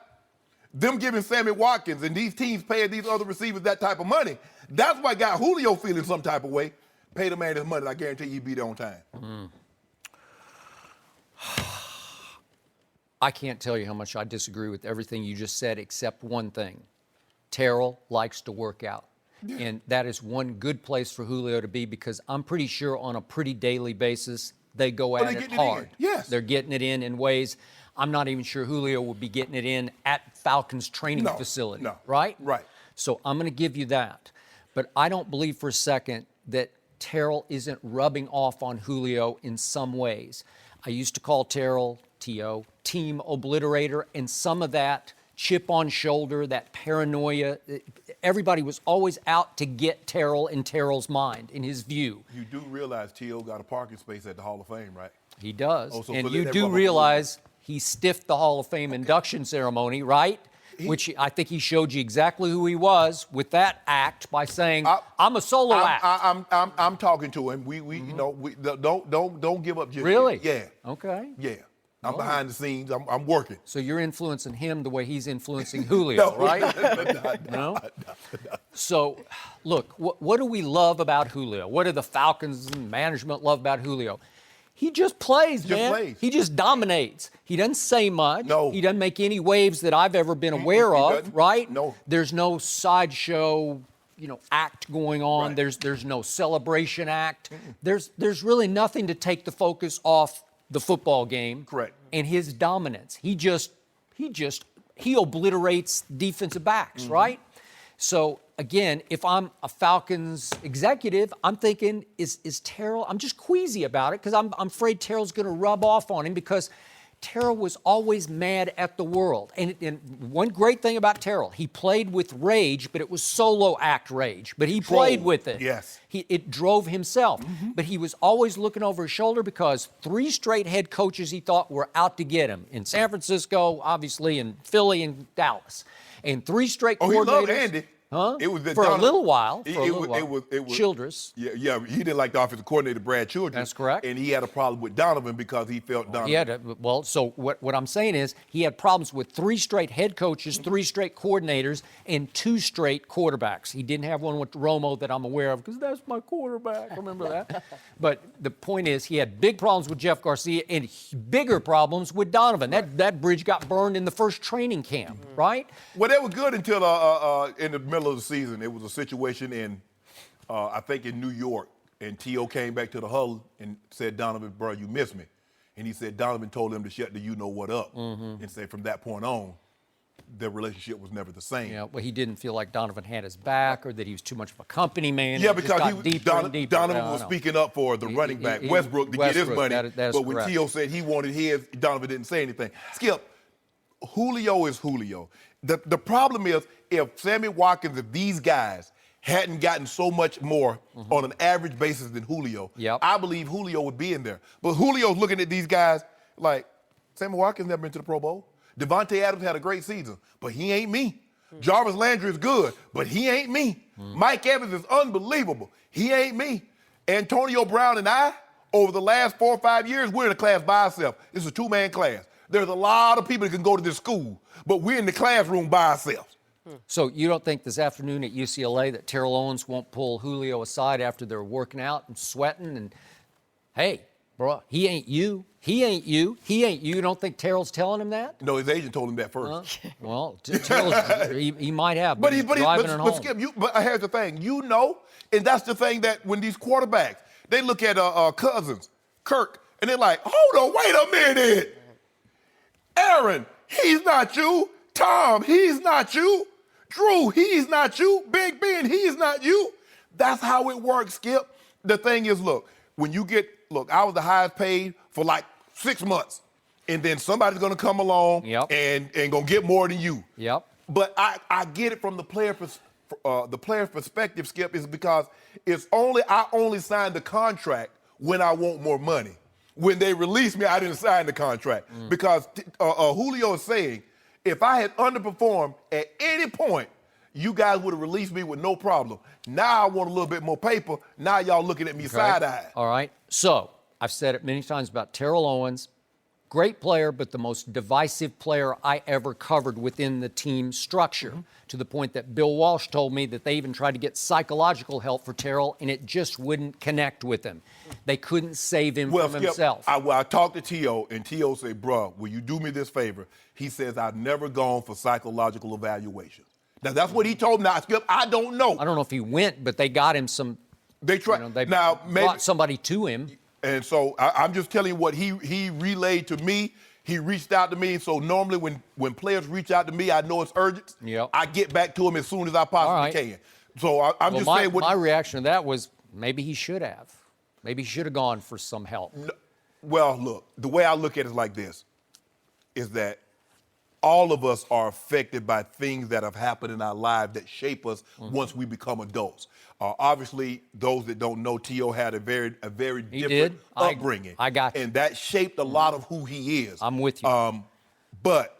S3: Them giving Sammy Watkins and these teams paying these other receivers that type of money, that's what got Julio feeling some type of way. Pay the man his money, and I guarantee you he'll be there on time.
S4: I can't tell you how much I disagree with everything you just said except one thing. Terrell likes to work out. Yeah. And that is one good place for Julio to be because I'm pretty sure on a pretty daily basis they go at it hard.
S3: Yes.
S4: They're getting it in ways I'm not even sure Julio will be getting it in at Falcons training facility.
S3: No.
S4: Right?
S3: Right.
S4: So I'm going to give you that. But I don't believe for a second that Terrell isn't rubbing off on Julio in some ways. I used to call Terrell, T.O., team obliterator, and some of that chip on shoulder, that paranoia. Everybody was always out to get Terrell in Terrell's mind, in his view.
S3: You do realize T.O. got a parking space at the Hall of Fame, right?
S4: He does.
S3: Oh, so
S4: and
S3: let
S4: you
S3: that
S4: do
S3: rub off
S4: realize he stiffed the Hall of Fame induction ceremony, right? Which I think he showed you exactly who he was with that act by saying, "I'm a solo act."
S3: I'm talking to him. You know, don't give up just
S4: Really?
S3: yet. Yeah.
S4: Okay.
S3: Yeah. I'm behind the scenes. I'm working.
S4: So you're influencing him the way he's influencing Julio, right? No. So, look, what do we love about Julio? What do the Falcons and management love about Julio? He just plays, man. He just dominates. He doesn't say much.
S3: No.
S4: He doesn't make any waves that I've ever been aware of,
S3: doesn't.
S4: right?
S3: No.
S4: There's no sideshow, act going on.
S3: Right.
S4: There's no celebration act. There's really nothing to take the focus off the football game.
S3: Correct.
S4: And his dominance. He obliterates defensive backs, right? So again, if I'm a Falcons executive, I'm thinking, is Terrell? I'm just queasy about it because I'm afraid Terrell's going to rub off on him because Terrell was always mad at the world. And one great thing about Terrell, he played with rage, but it was solo act rage. But he played with it.
S3: Yes.
S4: It drove himself. But he was always looking over his shoulder because 3 straight head coaches he thought were out to get him. In San Francisco, obviously, in Philly and Dallas. And 3 straight coordinators.
S3: Oh, he loved Andy.
S4: Huh?
S3: It was
S4: for a little while.
S3: It was
S4: Childress.
S3: Yeah, he didn't like the offensive coordinator, Brad Childress.
S4: That's correct.
S3: And he had a problem with Donovan because he felt Donovan.
S4: So what I'm saying is he had problems with 3 straight head coaches, 3 straight coordinators, and 2 straight quarterbacks. He didn't have one with Romo that I'm aware of because that's my quarterback. Remember that? But the point is he had big problems with Jeff Garcia and bigger problems with Donovan. That bridge got burned in the first training camp, right?
S3: Well, they were good until in the middle of the season. It was a situation in, I think in New York, and T.O. came back to the huddle and said, "Donovan, bro, you missed me." And he said Donovan told him to shut the you-know-what up and said from that point on, their relationship was never the same.
S4: Yeah, well, he didn't feel like Donovan had his back or that he was too much of a company man.
S3: Yeah,
S4: It just
S3: because
S4: got deeper and deeper.
S3: Donovan
S4: No,
S3: was
S4: no.
S3: speaking up for the running back,
S4: he-
S3: Westbrook, to get his
S4: Westbrook,
S3: money.
S4: that is
S3: but when
S4: correct.
S3: T.O. said he wanted his, Donovan didn't say anything. Skip, Julio is Julio. The problem is if Sammy Watkins, if these guys hadn't gotten so much more on an average basis than Julio, I believe Julio would be in there. But Julio's looking at these guys like, Sammy Watkins never been to the Pro Bowl. Devontae Adams had a great season, but he ain't me. Jarvis Landry is good, but he ain't me. Mike Evans is unbelievable. He ain't me. Antonio Brown and I, over the last 4 or 5 years, we're in a class by ourselves. It's a 2-man class. There's a lot of people that can go to this school, but we're in the classroom by ourselves.
S4: So you don't think this afternoon at UCLA that Terrell Owens won't pull Julio aside after they're working out and sweating and, hey, bro, he ain't you. He ain't you. He ain't you. You don't think Terrell's telling him that?
S3: No, his agent told him that first.
S4: Well, Terrell's, he might have, but he's driving it home.
S3: But Skip, but here's the thing. You know, and that's the thing that when these quarterbacks, they look at Cousins, Kirk, and they're like, hold on, wait a minute. Aaron, he's not you. Tom, he's not you. Drew, he's not you. Big Ben, he's not you. That's how it works, Skip. The thing is, look, when you get, I was the highest paid for like 6 months. And then somebody's going to come along and going to get more than you.
S4: Yep.
S3: But I get it from the player's perspective, Skip, is because I only signed the contract when I want more money. When they released me, I didn't sign the contract. Because Julio is saying, if I had underperformed at any point, you guys would have released me with no problem. Now I want a little bit more paper. Now y'all looking at me side-eyed.
S4: All right. So I've said it many times about Terrell Owens. Great player, but the most divisive player I ever covered within the team structure, to the point that Bill Walsh told me that they even tried to get psychological help for Terrell, and it just wouldn't connect with him. They couldn't save him from himself.
S3: I talked to T.O., and T.O. said, bro, will you do me this favor? He says, I've never gone for psychological evaluation. Now, that's what he told me. Now, Skip, I don't know.
S4: I don't know if he went, but they got him some.
S3: They tried.
S4: They
S3: maybe,
S4: brought somebody to him.
S3: And so I'm just telling you what he relayed to me. He reached out to me. So normally when players reach out to me, I know it's urgent.
S4: Yep.
S3: I get back to them as soon as I possibly can. So I'm just saying.
S4: My reaction to that was, maybe he should have. Maybe he should have gone for some help.
S3: No, well, look, the way I look at it is like this, is that all of us are affected by things that have happened in our lives that shape us once we become adults. Obviously, those that don't know, T.O. had a very different upbringing.
S4: I got you.
S3: And that shaped a lot of who he is.
S4: I'm with you.
S3: But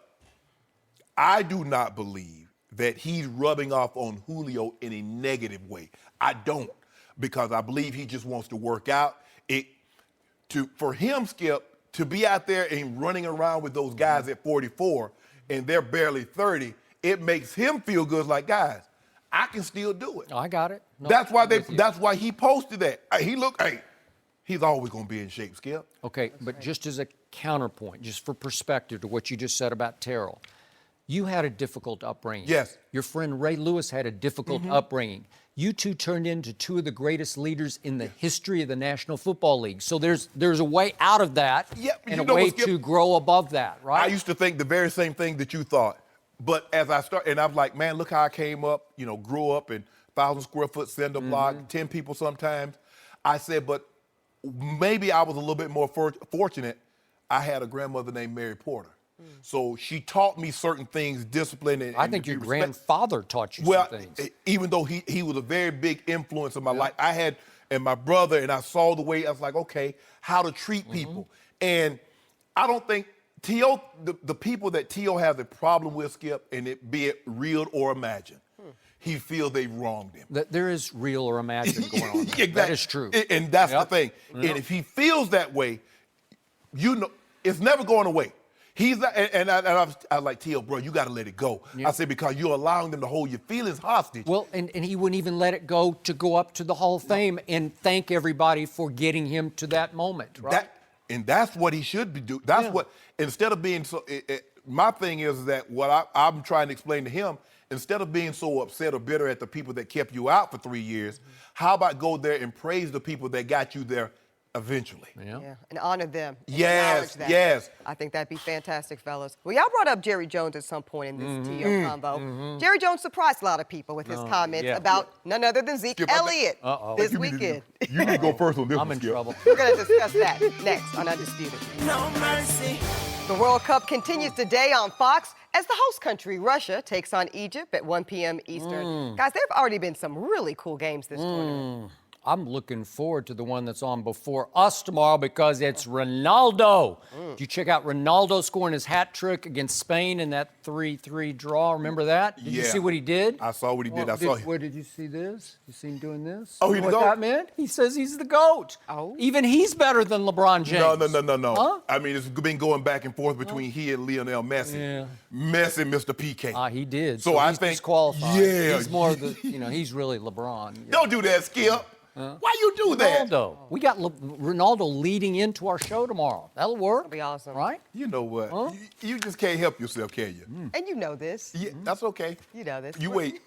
S3: I do not believe that he's rubbing off on Julio in a negative way. I don't, because I believe he just wants to work out. For him, Skip, to be out there and running around with those guys at 44 and they're barely 30, it makes him feel good. Like, guys, I can still do it.
S4: Oh, I got it. No,
S3: That's why he posted that. He's always going to be in shape, Skip.
S4: Okay, but just as a counterpoint, just for perspective to what you just said about Terrell, you had a difficult upbringing.
S3: Yes.
S4: Your friend Ray Lewis had a difficult upbringing. You two turned into two of the greatest leaders in the history of the National Football League. So there's a way out of that and a way to grow above that, right?
S3: I used to think the very same thing that you thought. But as I started, and I'm like, man, look how I came up, grew up in 1,000 square foot cinder block, 10 people sometimes. I said, but maybe I was a little bit more fortunate. I had a grandmother named Mary Porter. So she taught me certain things, discipline. And
S4: I think your grandfather taught you some things.
S3: Even though he was a very big influence in my life, and my brother, and I saw the way, I was like, okay, how to treat people. And I don't think T.O., the people that T.O. has a problem with, Skip, and it be it real or imagined, he feels they've wronged him.
S4: There is real or imagined going on.
S3: Exactly.
S4: That is true.
S3: And that's the thing. And if he feels that way, it's never going away. He's not, and I was like, T.O., bro, you got to let it go.
S4: Yeah.
S3: I said, because you're allowing them to hold your feelings hostage.
S4: Well, and he wouldn't even let it go to go up to the Hall of Fame and thank everybody for getting him to that moment, right?
S3: And that's what he should be doing. That's what, instead of being so, my thing is that what I'm trying to explain to him, instead of being so upset or bitter at the people that kept you out for 3 years, how about go there and praise the people that got you there eventually?
S2: Yeah, and honor them. And
S3: yes,
S2: them.
S3: yes.
S2: I think that'd be fantastic, fellas. Well, y'all brought up Jerry Jones at some point in this T.O. convo. Jerry Jones surprised a lot of people with his comments about none other than Zeke Elliott this weekend.
S3: You need to go first on this
S4: I'm
S3: one,
S4: in
S3: Skip.
S4: trouble.
S2: We're going to discuss that next on Undisputed.
S5: No mercy.
S2: The World Cup continues today on Fox as the host country, Russia, takes on Egypt at 1 p.m. Eastern. Guys, there have already been some really cool games this tournament.
S4: I'm looking forward to the one that's on before us tomorrow because it's Ronaldo. Did you check out Ronaldo scoring his hat trick against Spain in that 3-3 draw? Remember that? Did you see what he did?
S3: I saw what he did.
S4: Where did you see this? You see him doing this?
S3: Oh,
S4: you
S3: he's
S4: know
S3: the
S4: what
S3: GOAT?
S4: that meant? He says he's the GOAT.
S2: Oh.
S4: Even he's better than LeBron James.
S3: No.
S4: Huh?
S3: I mean, it's been going back and forth between he and Lionel Messi.
S4: Yeah.
S3: Messi, Mr. PK.
S4: He did.
S3: So I
S4: he's
S3: think,
S4: disqualified.
S3: yeah.
S4: He's more of the, he's really LeBron. Yeah.
S3: Don't do that, Skip. Why you do that?
S4: Ronaldo. We got Ronaldo leading into our show tomorrow. That'll work.
S2: That'll be awesome.
S4: Right?
S3: You know what? You just can't help yourself, can you?
S2: And you know this.
S3: Yeah, that's okay.
S2: You know this.
S3: You wait.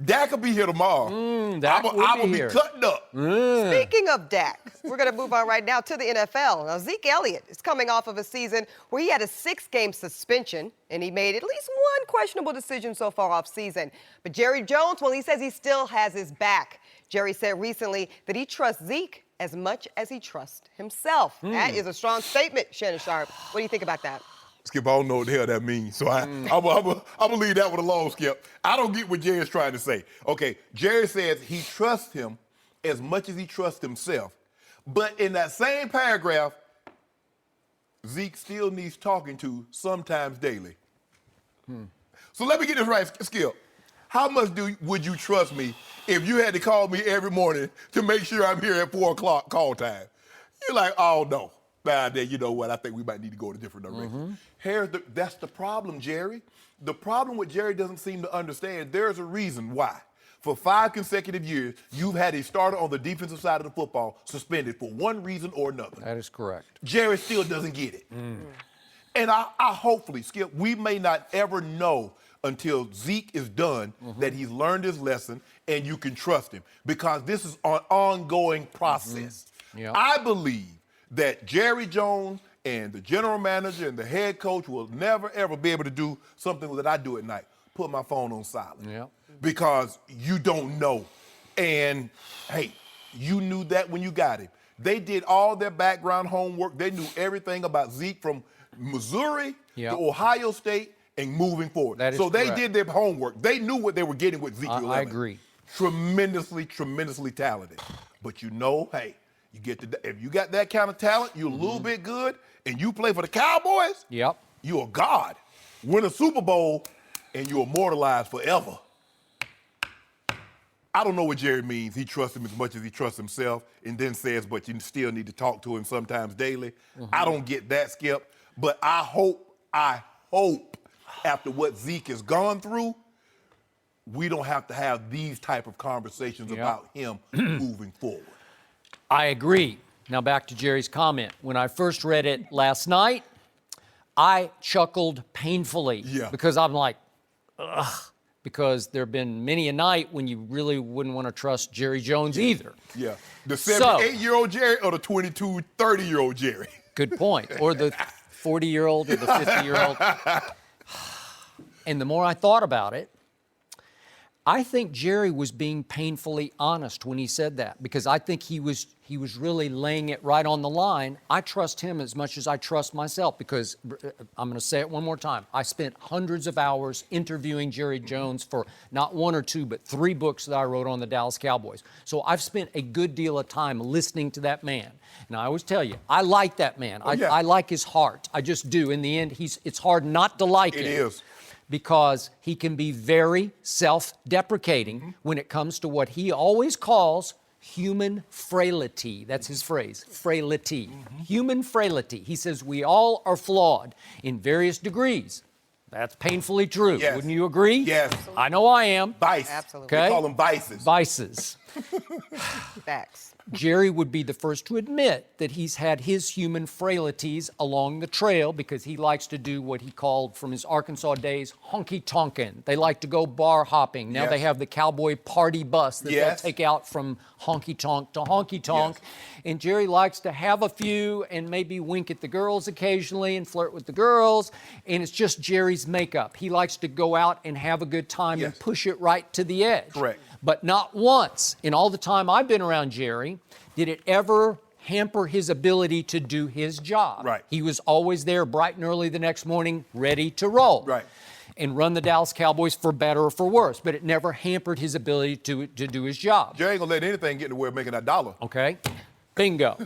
S3: Dak will be here tomorrow.
S4: Dak will
S3: I will
S4: be
S3: be
S4: here.
S3: cutting up.
S2: Speaking of Dak, we're going to move on right now to the NFL. Now, Zeke Elliott is coming off of a season where he had a 6-game suspension, and he made at least one questionable decision so far off season. But Jerry Jones, well, he says he still has his back. Jerry said recently that he trusts Zeke as much as he trusts himself. That is a strong statement, Shannon Sharp. What do you think about that?
S3: Skip, I don't know what the hell that means. So I'm going to leave that one alone, Skip. I don't get what Jerry's trying to say. Okay, Jerry says he trusts him as much as he trusts himself. But in that same paragraph, Zeke still needs talking to sometimes daily. So let me get this right, Skip. How much would you trust me if you had to call me every morning to make sure I'm here at 4 o'clock call time? You're like, oh, no. Nah, then you know what? I think we might need to go in a different direction. That's the problem, Jerry. The problem with Jerry doesn't seem to understand there's a reason why. For 5 consecutive years, you've had a starter on the defensive side of the football suspended for one reason or another.
S4: That is correct.
S3: Jerry still doesn't get it. And I hopefully, Skip, we may not ever know until Zeke is done that he's learned his lesson and you can trust him, because this is an ongoing process.
S4: Yep.
S3: I believe that Jerry Jones and the general manager and the head coach will never, ever be able to do something that I do at night, put my phone on silent.
S4: Yep.
S3: Because you don't know. And, hey, You knew that when you got him. They did all their background homework. They knew everything about Zeke from Missouri to Ohio State and moving forward.
S4: That is
S3: so they
S4: correct.
S3: did their homework. They knew what they were getting with Zeke.
S4: I agree.
S3: Tremendously, tremendously talented. But hey, you get if you got that kind of talent, you're a little bit good, and you play for the Cowboys,
S4: Yep.
S3: you're a god. Win a Super Bowl, and you're immortalized forever. I don't know what Jerry means. He trusts him as much as he trusts himself, and then says, but you still need to talk to him sometimes daily. I don't get that, Skip. But I hope, after what Zeke has gone through, we don't have to have these type of conversations about him moving forward.
S4: I agree. Now back to Jerry's comment. When I first read it last night, I chuckled painfully because I'm like, ugh. Because there have been many a night when you really wouldn't want to trust Jerry Jones either.
S3: Yeah. The 78-year-old Jerry or the 30-year-old Jerry?
S4: Good point. Or the 40-year-old or the 50-year-old. And the more I thought about it, I think Jerry was being painfully honest when he said that, because I think he was really laying it right on the line. I trust him as much as I trust myself, because I'm going to say it one more time. I spent hundreds of hours interviewing Jerry Jones for not one or two, but 3 books that I wrote on the Dallas Cowboys. So I've spent a good deal of time listening to that man. And I always tell you, I like that man. I like his heart. I just do. In the end, it's hard not to like him.
S3: It is.
S4: Because he can be very self-deprecating when it comes to what he always calls human frailty. That's his phrase, frailty. Human frailty. He says we all are flawed in various degrees. That's painfully true.
S3: Yes.
S4: Wouldn't you agree?
S3: Yes.
S4: I know I am.
S3: Vice.
S2: Absolutely.
S3: Okay? We call them vices.
S4: Vices.
S2: Facts.
S4: Jerry would be the first to admit that he's had his human frailties along the trail, because he likes to do what he called from his Arkansas days honky-tonkin'. They like to go bar hopping. Now they have the Cowboy party bus that they'll take out from honky-tonk to honky-tonk. And Jerry likes to have a few and maybe wink at the girls occasionally and flirt with the girls. And it's just Jerry's makeup. He likes to go out and have a good time and push it right to the edge.
S3: Correct.
S4: But not once in all the time I've been around Jerry did it ever hamper his ability to do his job.
S3: Right.
S4: He was always there bright and early the next morning, ready to roll.
S3: Right.
S4: And run the Dallas Cowboys for better or for worse. But it never hampered his ability to do his job.
S3: Jerry ain't gonna let anything get in the way of making that dollar.
S4: Okay? Bingo.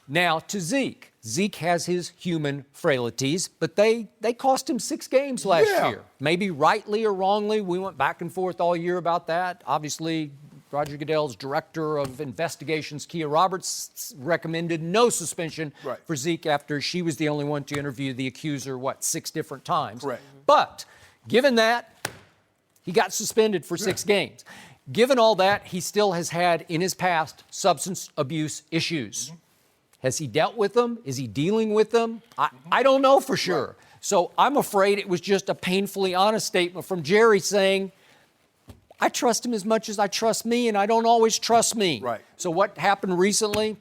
S4: Now to Zeke. Zeke has his human frailties, but they cost him 6 games last year. Maybe rightly or wrongly. We went back and forth all year about that. Obviously, Roger Goodell's director of investigations, Kia Roberts, recommended no suspension for Zeke after she was the only one to interview the accuser, 6 different times.
S3: Correct.
S4: But given that, he got suspended for 6 games. Given all that, he still has had in his past substance abuse issues. Has he dealt with them? Is he dealing with them? I don't know for sure. So I'm afraid it was just a painfully honest statement from Jerry saying, I trust him as much as I trust me, and I don't always trust me.
S3: Right.
S4: So what happened recently?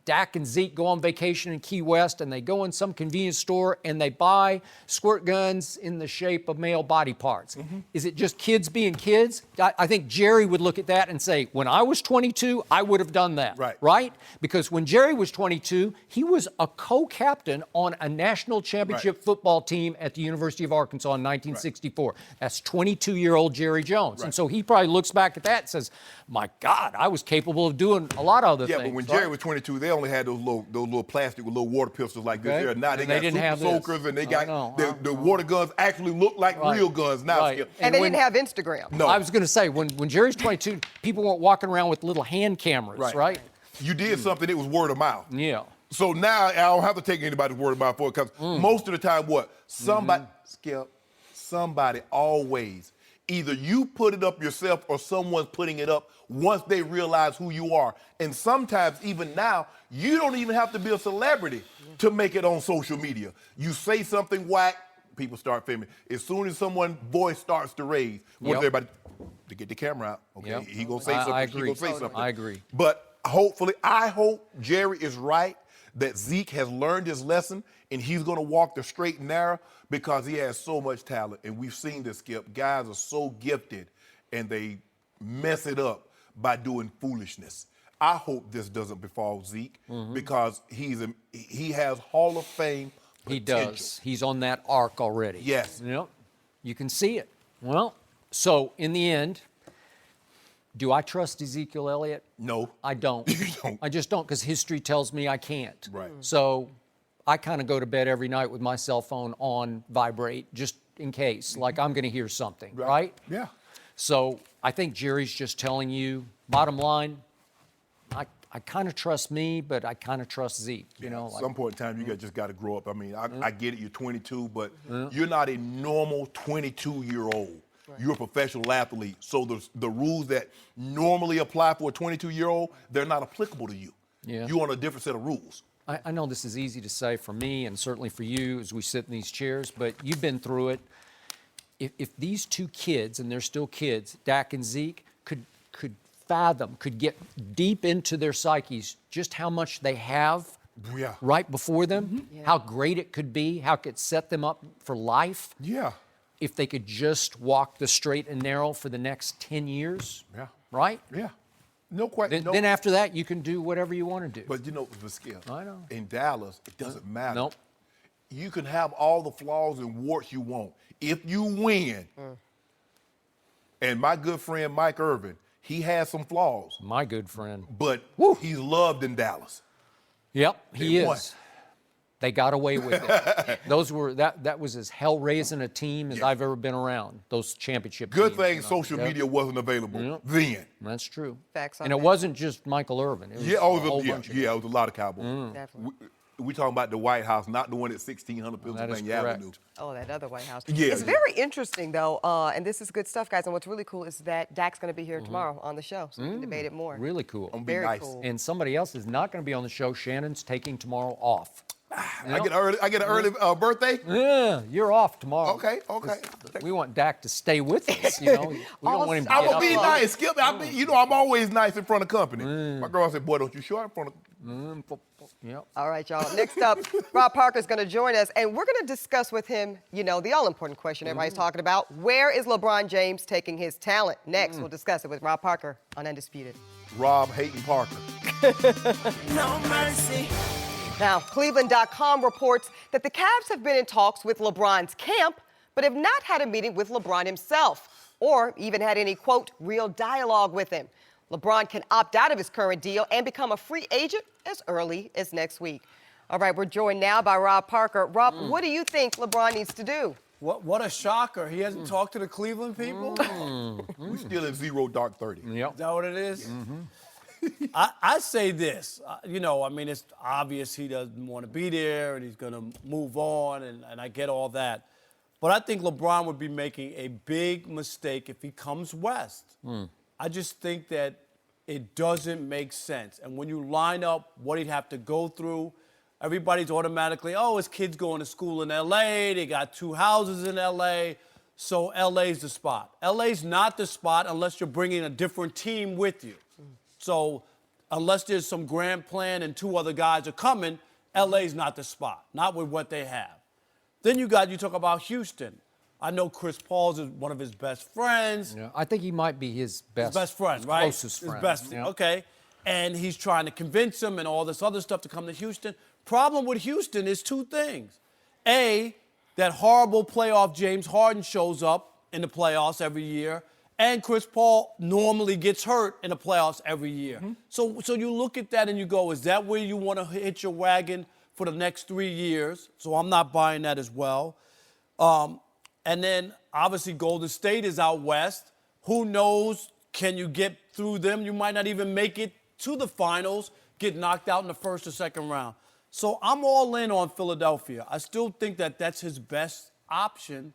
S4: Dak and Zeke go on vacation in Key West, and they go in some convenience store and they buy squirt guns in the shape of male body parts. Is it just kids being kids? I think Jerry would look at that and say, when I was 22, I would have done that. Right? Because when Jerry was 22, he was a co-captain on a national championship football team at the University of Arkansas in 1964. That's 22-year-old Jerry Jones. And so he probably looks back at that and says, my God, I was capable of doing a lot of other things.
S3: Yeah, but when Jerry was 22, they only had those little plastic with little water pistols like this there. Now they got
S4: didn't have
S3: super soakers, and they got the water guns actually look like real guns now.
S2: And they didn't have Instagram.
S3: No.
S4: I was going to say, when Jerry's 22, people weren't walking around with little hand cameras, right?
S3: You did something, it was word of mouth.
S4: Yeah.
S3: So now I don't have to take anybody's word of mouth for it, because most of the time, somebody, Skip, somebody always, either you put it up yourself or someone's putting it up once they realize who you are. And sometimes, even now, you don't even have to be a celebrity to make it on social media. You say something whack, people start filming. As soon as someone's voice starts to raise, what does everybody, to get the camera out, okay? He gonna say something,
S4: I agree.
S3: she gonna say something.
S4: I agree.
S3: But hopefully, I hope Jerry is right, that Zeke has learned his lesson and he's gonna walk the straight and narrow, because he has so much talent. And we've seen this, Skip. Guys are so gifted and they mess it up by doing foolishness. I hope this doesn't befall Zeke because he has Hall of Fame potential.
S4: He does. He's on that arc already.
S3: Yes.
S4: Yep. You can see it. Well, so in the end, do I trust Ezekiel Elliott?
S3: No.
S4: I don't.
S3: You don't.
S4: I just don't, because history tells me I can't.
S3: Right.
S4: So I kind of go to bed every night with my cell phone on vibrate, just in case, like I'm going to hear something, right?
S3: Yeah.
S4: So I think Jerry's just telling you, bottom line, I kind of trust me, but I kind of trust Zeke. You know,
S3: At some point in time, you just got to grow up. I mean, I get it. You're 22, but you're not a normal 22-year-old. Right. You're a professional athlete. So the rules that normally apply for a 22-year-old, they're not applicable to you.
S4: Yeah.
S3: You're on a different set of rules.
S4: I know this is easy to say for me and certainly for you as we sit in these chairs, but you've been through it. If these two kids, and they're still kids, Dak and Zeke, could fathom, could get deep into their psyches just how much they have right before them, how great it could be, how it could set them up for life.
S3: Yeah.
S4: If they could just walk the straight and narrow for the next 10 years.
S3: Yeah.
S4: Right?
S3: Yeah. No question.
S4: Then after that, you can do whatever you want to do.
S3: But you know, the skill.
S4: I know.
S3: In Dallas, it doesn't matter.
S4: Nope.
S3: You can have all the flaws and warts you want. If you win, and my good friend Mike Irvin, he has some flaws,
S4: My good friend.
S3: but he's loved in Dallas.
S4: Yep, he
S3: won.
S4: is. They got away with it. That was as hell-raising a team as I've ever been around. Those championship
S3: Good
S4: teams.
S3: thing social media wasn't available then.
S4: That's true.
S2: Facts on
S4: and it
S2: that.
S4: wasn't just Michael Irvin. It was a whole bunch of
S3: It was a lot of Cowboys.
S2: Definitely.
S3: We talking about the White House, not the one at 1600 Pennsylvania
S4: correct.
S3: Avenue.
S2: Oh, that other White House.
S3: Yeah,
S2: It's very interesting, though, and this is good stuff, guys. And what's really cool is that Dak's going to be here tomorrow on the show, so we can debate it more.
S4: Really cool.
S3: I'm gonna be
S2: Very
S3: nice.
S2: cool.
S4: And somebody else is not going to be on the show. Shannon's taking tomorrow off.
S3: I get an early birthday.
S4: Yeah, you're off tomorrow.
S3: Okay.
S4: We want Dak to stay with us, you know. We don't want him to
S3: I'm
S4: get
S3: gonna be
S4: up.
S3: nice, Skip. I'm always nice in front of company. My girl said, "Boy, don't you show up in front of."
S4: Yep.
S2: All right, y'all. Next up, Rob Parker's going to join us, and we're going to discuss with him, the all-important question everybody's talking about. Where is LeBron James taking his talent? Next, we'll discuss it with Rob Parker on Undisputed.
S3: Rob Hayden Parker.
S5: No mercy.
S2: Now, Cleveland.com reports that the Cavs have been in talks with LeBron's camp, but have not had a meeting with LeBron himself, or even had any, quote, real dialogue with him. LeBron can opt out of his current deal and become a free agent as early as next week. All right, we're joined now by Rob Parker. Rob, what do you think LeBron needs to do?
S6: What a shocker. He hasn't talked to the Cleveland people?
S3: We still in 0 dark 30.
S4: Yep.
S6: Is that what it is? I say this. It's obvious he doesn't want to be there and he's going to move on, and I get all that. But I think LeBron would be making a big mistake if he comes west. I just think that it doesn't make sense. And when you line up what he'd have to go through, everybody's automatically, his kid's going to school in L.A., they got 2 houses in L.A., so L.A.'s the spot. L.A.'s not the spot unless you're bringing a different team with you. So unless there's some grand plan and 2 other guys are coming, L.A.'s not the spot, not with what they have. Then you talk about Houston. I know Chris Paul's one of his best friends.
S4: Yeah, I think he might be his best
S6: friend, right?
S4: Closest friend.
S6: His best,
S4: yeah.
S6: okay. And he's trying to convince him and all this other stuff to come to Houston. Problem with Houston is 2 things. A, that horrible playoff James Harden shows up in the playoffs every year, and Chris Paul normally gets hurt in the playoffs every year. So you look at that and you go, is that where you want to hitch your wagon for the next 3 years? So I'm not buying that as well. And then, obviously, Golden State is out west. Who knows, can you get through them? You might not even make it to the finals, get knocked out in the first or second round. So I'm all in on Philadelphia. I still think that that's his best option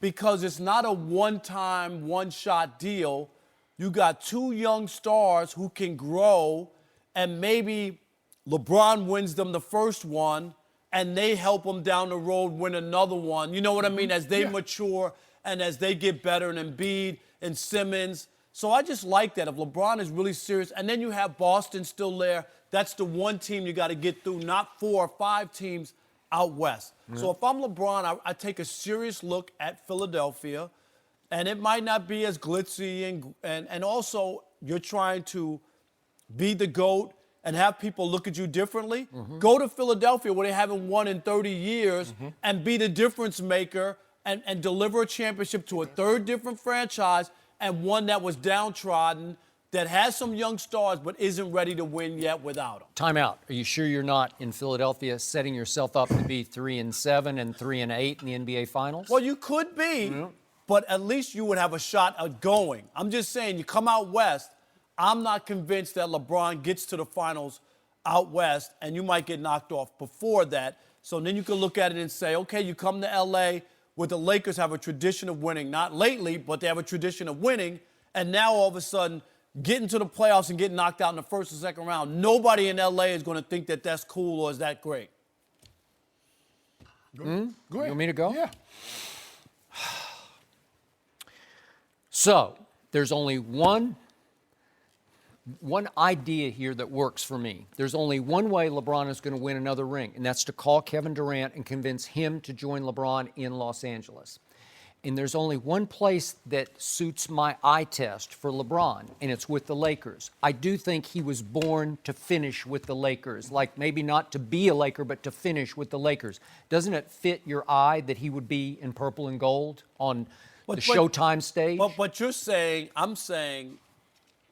S6: because it's not a one-time, one-shot deal. You got 2 young stars who can grow, and maybe LeBron wins them the first one, and they help them down the road win another one. You know what I mean? As they mature and as they get better, and Embiid and Simmons. So I just like that. If LeBron is really serious, and then you have Boston still there, that's the one team you got to get through, not 4 or 5 teams out west. So if I'm LeBron, I take a serious look at Philadelphia, and it might not be as glitzy, and also you're trying to be the GOAT and have people look at you differently, go to Philadelphia where they haven't won in 30 years and be the difference maker and deliver a championship to a third different franchise and one that was downtrodden, that has some young stars but isn't ready to win yet without them.
S4: Time out. Are you sure you're not in Philadelphia setting yourself up to be 3-7 and 3-8 in the NBA Finals?
S6: Well, you could be, but at least you would have a shot at going. I'm just saying, you come out west, I'm not convinced that LeBron gets to the finals out west, and you might get knocked off before that. So then you can look at it and say, okay, you come to L.A. where the Lakers have a tradition of winning. Not lately, but they have a tradition of winning. And now all of a sudden, getting to the playoffs and getting knocked out in the first or second round, nobody in L.A. is going to think that that's cool or is that great.
S3: Go ahead.
S4: You want me to go?
S3: Yeah.
S4: So there's only one idea here that works for me. There's only one way LeBron is going to win another ring, and that's to call Kevin Durant and convince him to join LeBron in Los Angeles. And there's only one place that suits my eye test for LeBron, and it's with the Lakers. I do think he was born to finish with the Lakers, like maybe not to be a Laker, but to finish with the Lakers. Doesn't it fit your eye that he would be in purple and gold on the Showtime stage?
S6: But you're saying, I'm saying,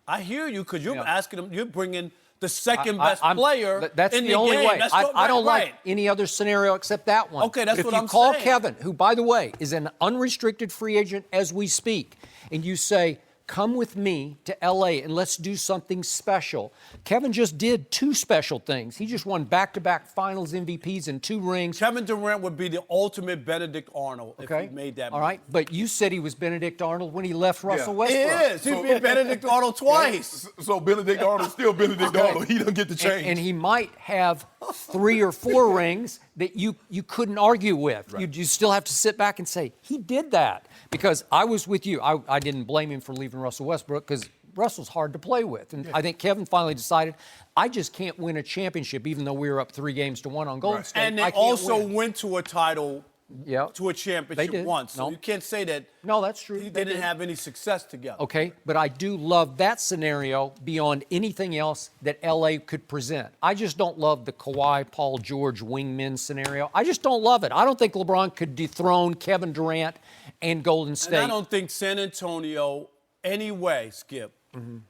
S6: I hear you because you're asking him, you're bringing the second best player
S4: that's
S6: in
S4: the only
S6: game.
S4: way.
S6: That's
S4: I don't like any other scenario except that one.
S6: Okay, that's
S4: but
S6: what
S4: if
S6: I'm
S4: you call
S6: saying.
S4: Kevin, who, by the way, is an unrestricted free agent as we speak, and you say, come with me to L.A. and let's do something special. Kevin just did two special things. He just won back-to-back finals MVPs and 2 rings.
S6: Kevin Durant would be the ultimate Benedict Arnold if he made that move.
S4: All right, but you said he was Benedict Arnold when he left Russell
S6: He
S4: Westbrook.
S6: is. He'd be Benedict Arnold twice.
S3: So Benedict Arnold's still Benedict Arnold. He doesn't get to change.
S4: And he might have 3 or 4 rings that you couldn't argue with.
S3: Right.
S4: You still have to sit back and say, he did that. Because I was with you. I didn't blame him for leaving Russell Westbrook because Russell's hard to play with. And I think Kevin finally decided, I just can't win a championship even though we were up 3-1 on Golden State.
S6: And they
S4: I can't
S6: also
S4: win.
S6: went to a title, to a
S4: They
S6: championship
S4: did.
S6: once. So
S4: No.
S6: you can't say that
S4: No, that's true.
S6: they
S4: They
S6: didn't
S4: did.
S6: have any success together.
S4: Okay, but I do love that scenario beyond anything else that LA could present. I just don't love the Kawhi, Paul George wingmen scenario. I just don't love it. I don't think LeBron could dethrone Kevin Durant and Golden State.
S6: And I don't think San Antonio, anyway, Skip,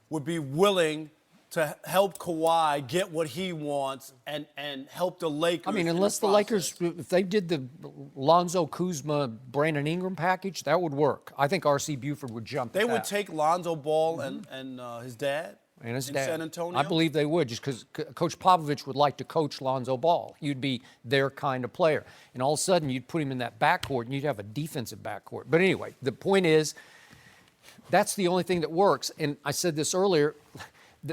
S6: would be willing to help Kawhi get what he wants and help the Lakers.
S4: I mean,
S6: in
S4: unless the
S6: process.
S4: Lakers, if they did the Lonzo Kuzma, Brandon Ingram package, that would work. I think R.C. Buford would jump
S6: They
S4: at
S6: would
S4: that.
S6: take Lonzo Ball and his dad
S4: And his
S6: in
S4: dad.
S6: San Antonio.
S4: I believe they would, just because Coach Popovich would like to coach Lonzo Ball. You'd be their kind of player. And all of a sudden, you'd put him in that backcourt, and you'd have a defensive backcourt. But anyway, the point is, that's the only thing that works. And I said this earlier,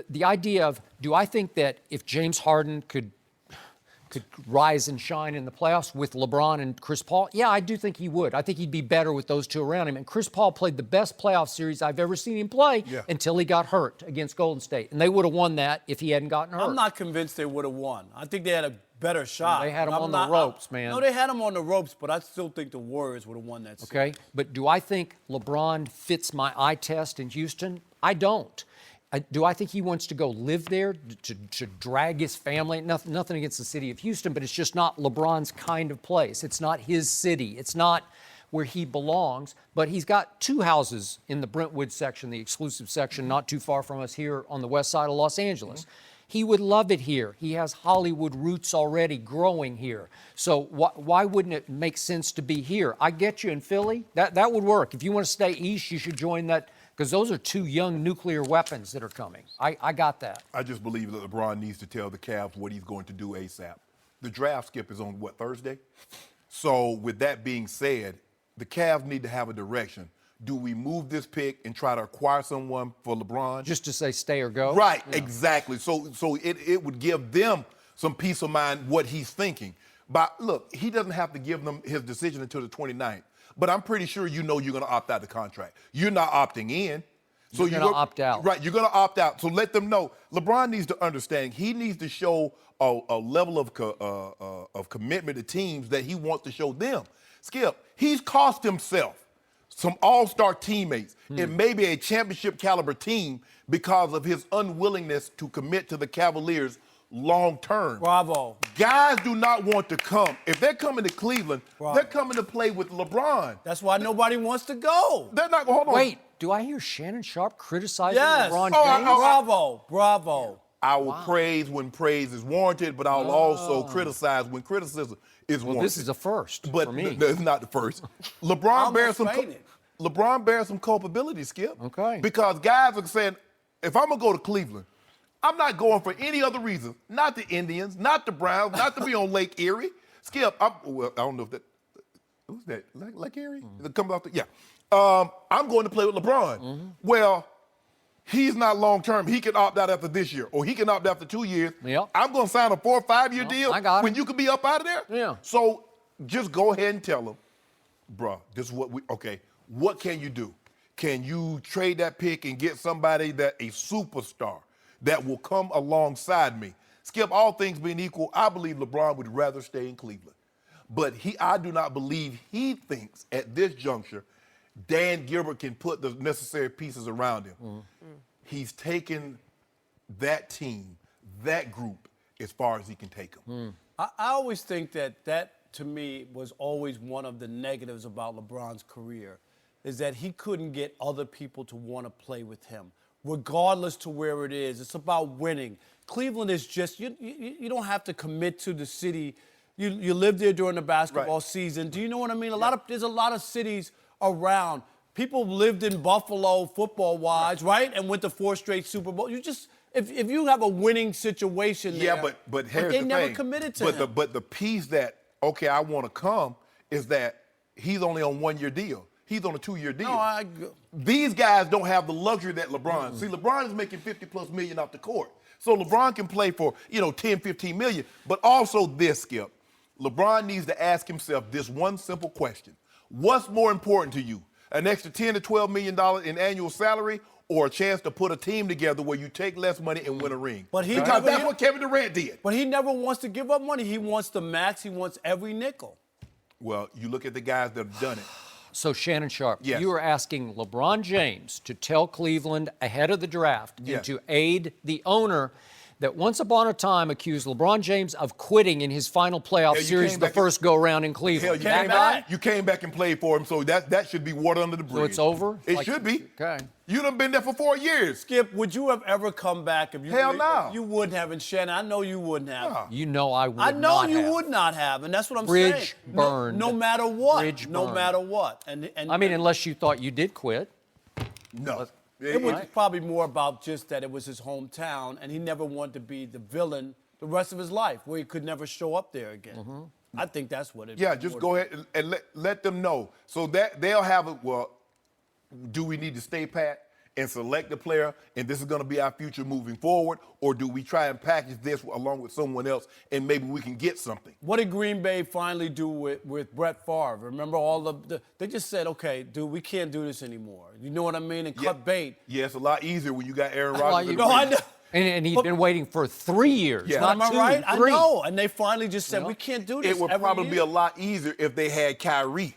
S4: the idea of, do I think that if James Harden could rise and shine in the playoffs with LeBron and Chris Paul? Yeah, I do think he would. I think he'd be better with those two around him. And Chris Paul played the best playoff series I've ever seen him play until he got hurt against Golden State. And they would have won that if he hadn't gotten hurt.
S6: I'm not convinced they would have won. I think they had a better shot.
S4: They had him
S6: I'm
S4: on the ropes, man.
S6: No, they had him on the ropes, but I still think the Warriors would have won that series.
S4: Okay, but do I think LeBron fits my eye test in Houston? I don't. Do I think he wants to go live there, to drag his family? Nothing against the city of Houston, but it's just not LeBron's kind of place. It's not his city. It's not where he belongs. But he's got 2 houses in the Brentwood section, the exclusive section, not too far from us here on the west side of Los Angeles. He would love it here. He has Hollywood roots already growing here. So why wouldn't it make sense to be here? I get you in Philly. That would work. If you want to stay east, you should join that, because those are 2 young nuclear weapons that are coming. I got that.
S3: I just believe that LeBron needs to tell the Cavs what he's going to do ASAP. The draft, Skip, is on, Thursday? So with that being said, the Cavs need to have a direction. Do we move this pick and try to acquire someone for LeBron?
S4: Just to say stay or go?
S3: Right, exactly. So it would give them some peace of mind what he's thinking. But look, he doesn't have to give them his decision until the 29th. But I'm pretty sure you know you're going to opt out of the contract. You're not opting in. So
S4: you're going to opt out.
S3: Right, you're going to opt out. So let them know. LeBron needs to understand. He needs to show a level of commitment to teams that he wants to show them. Skip, he's cost himself some all-star teammates, and maybe a championship caliber team because of his unwillingness to commit to the Cavaliers long term.
S6: Bravo.
S3: Guys do not want to come. If they're coming to Cleveland, they're coming to play with LeBron.
S6: That's why nobody wants to go.
S3: They're not going to hold on.
S4: Wait, do I hear Shannon Sharp criticizing
S6: Yes.
S4: LeBron James?
S6: Bravo. Bravo.
S3: I will praise when praise is warranted, but I'll also criticize when criticism is warranted.
S4: This is a first
S3: But
S4: for me.
S3: it's not the first. LeBron bears some.
S6: fainted.
S3: LeBron bears some culpability, Skip.
S4: Okay.
S3: Because guys are saying, if I'm gonna go to Cleveland, I'm not going for any other reason. Not the Indians, not the Browns, not to be on Lake Erie. Skip, I don't know if that. Who's that? Lake Erie? It comes off the, yeah. I'm going to play with LeBron. Well, he's not long term. He can opt out after this year, or he can opt out after 2 years.
S4: Yep.
S3: I'm going to sign a 4 or 5 year deal
S4: I got it.
S3: when you could be up out of there.
S4: Yeah.
S3: So just go ahead and tell him, bruh, this is what what can you do? Can you trade that pick and get somebody that a superstar that will come alongside me? Skip, all things being equal, I believe LeBron would rather stay in Cleveland. But I do not believe he thinks at this juncture Dan Gilbert can put the necessary pieces around him. He's taken that team, that group, as far as he can take them.
S6: I always think that to me was always one of the negatives about LeBron's career, is that he couldn't get other people to want to play with him, regardless to where it is. It's about winning. Cleveland is just, you don't have to commit to the city. You live there during the basketball season. Do you know what I mean? There's a lot of cities around. People lived in Buffalo football-wise, right? And went to 4 straight Super Bowls. You just, if you have a winning situation there.
S3: Yeah, but here's the thing.
S6: They never committed to him.
S3: But the piece that, okay, I want to come, is that he's only on 1 year deal. He's on a 2-year deal.
S6: No,
S3: These guys don't have the luxury that LeBron. See, LeBron is making $50+ million off the court. So LeBron can play for, 10, 15 million. But also this, Skip. LeBron needs to ask himself this one simple question. What's more important to you? An extra $10 to $12 million in annual salary, or a chance to put a team together where you take less money and win a ring? Because that's what Kevin Durant did.
S6: But he never wants to give up money. He wants the max. He wants every nickel.
S3: Well, you look at the guys that have done it.
S4: So, Shannon Sharp,
S3: Yes.
S4: you are asking LeBron James to tell Cleveland ahead of the draft
S3: Yes.
S4: and to aid the owner that once upon a time accused LeBron James of quitting in his final playoff
S3: Hell, you
S4: series
S3: came
S4: the
S3: back
S4: first go-around in Cleveland.
S3: Hell,
S6: back.
S3: you came back and played for him, so that should be water under the bridge.
S4: So it's over?
S3: It should be.
S4: Okay.
S3: You done been there for 4 years.
S6: Skip, would you have ever come back if you?
S3: Hell no.
S6: You wouldn't have, and Shannon, I know you wouldn't have.
S3: No.
S4: You know I would
S6: I know
S4: not
S6: you
S4: have.
S6: would not have, and that's what I'm
S4: Bridge
S6: saying.
S4: burned.
S6: No matter what.
S4: Bridge
S6: no
S4: burned.
S6: matter what. And
S4: I mean, unless you thought you did quit.
S3: No.
S6: it was probably more about just that it was his hometown, and he never wanted to be the villain the rest of his life, where he could never show up there again. I think that's what it is.
S3: Yeah, just go ahead and let them know. So that they'll have it, well, do we need to stay pat and select the player, and this is going to be our future moving forward, or do we try and package this along with someone else and maybe we can get something?
S6: What did Green Bay finally do with Brett Favre? Remember they just said, okay, dude, we can't do this anymore. You know what I mean? And cut bait.
S3: Yeah, it's a lot easier when you got Aaron Rodgers.
S6: No, I know.
S4: And he's been waiting for 3 years,
S3: Yeah.
S4: not
S6: Am I
S4: 2,
S6: right?
S4: 3.
S6: I know. And they finally just said, we can't do this.
S3: It would
S6: every
S3: probably
S6: year.
S3: be a lot easier if they had Kyrie,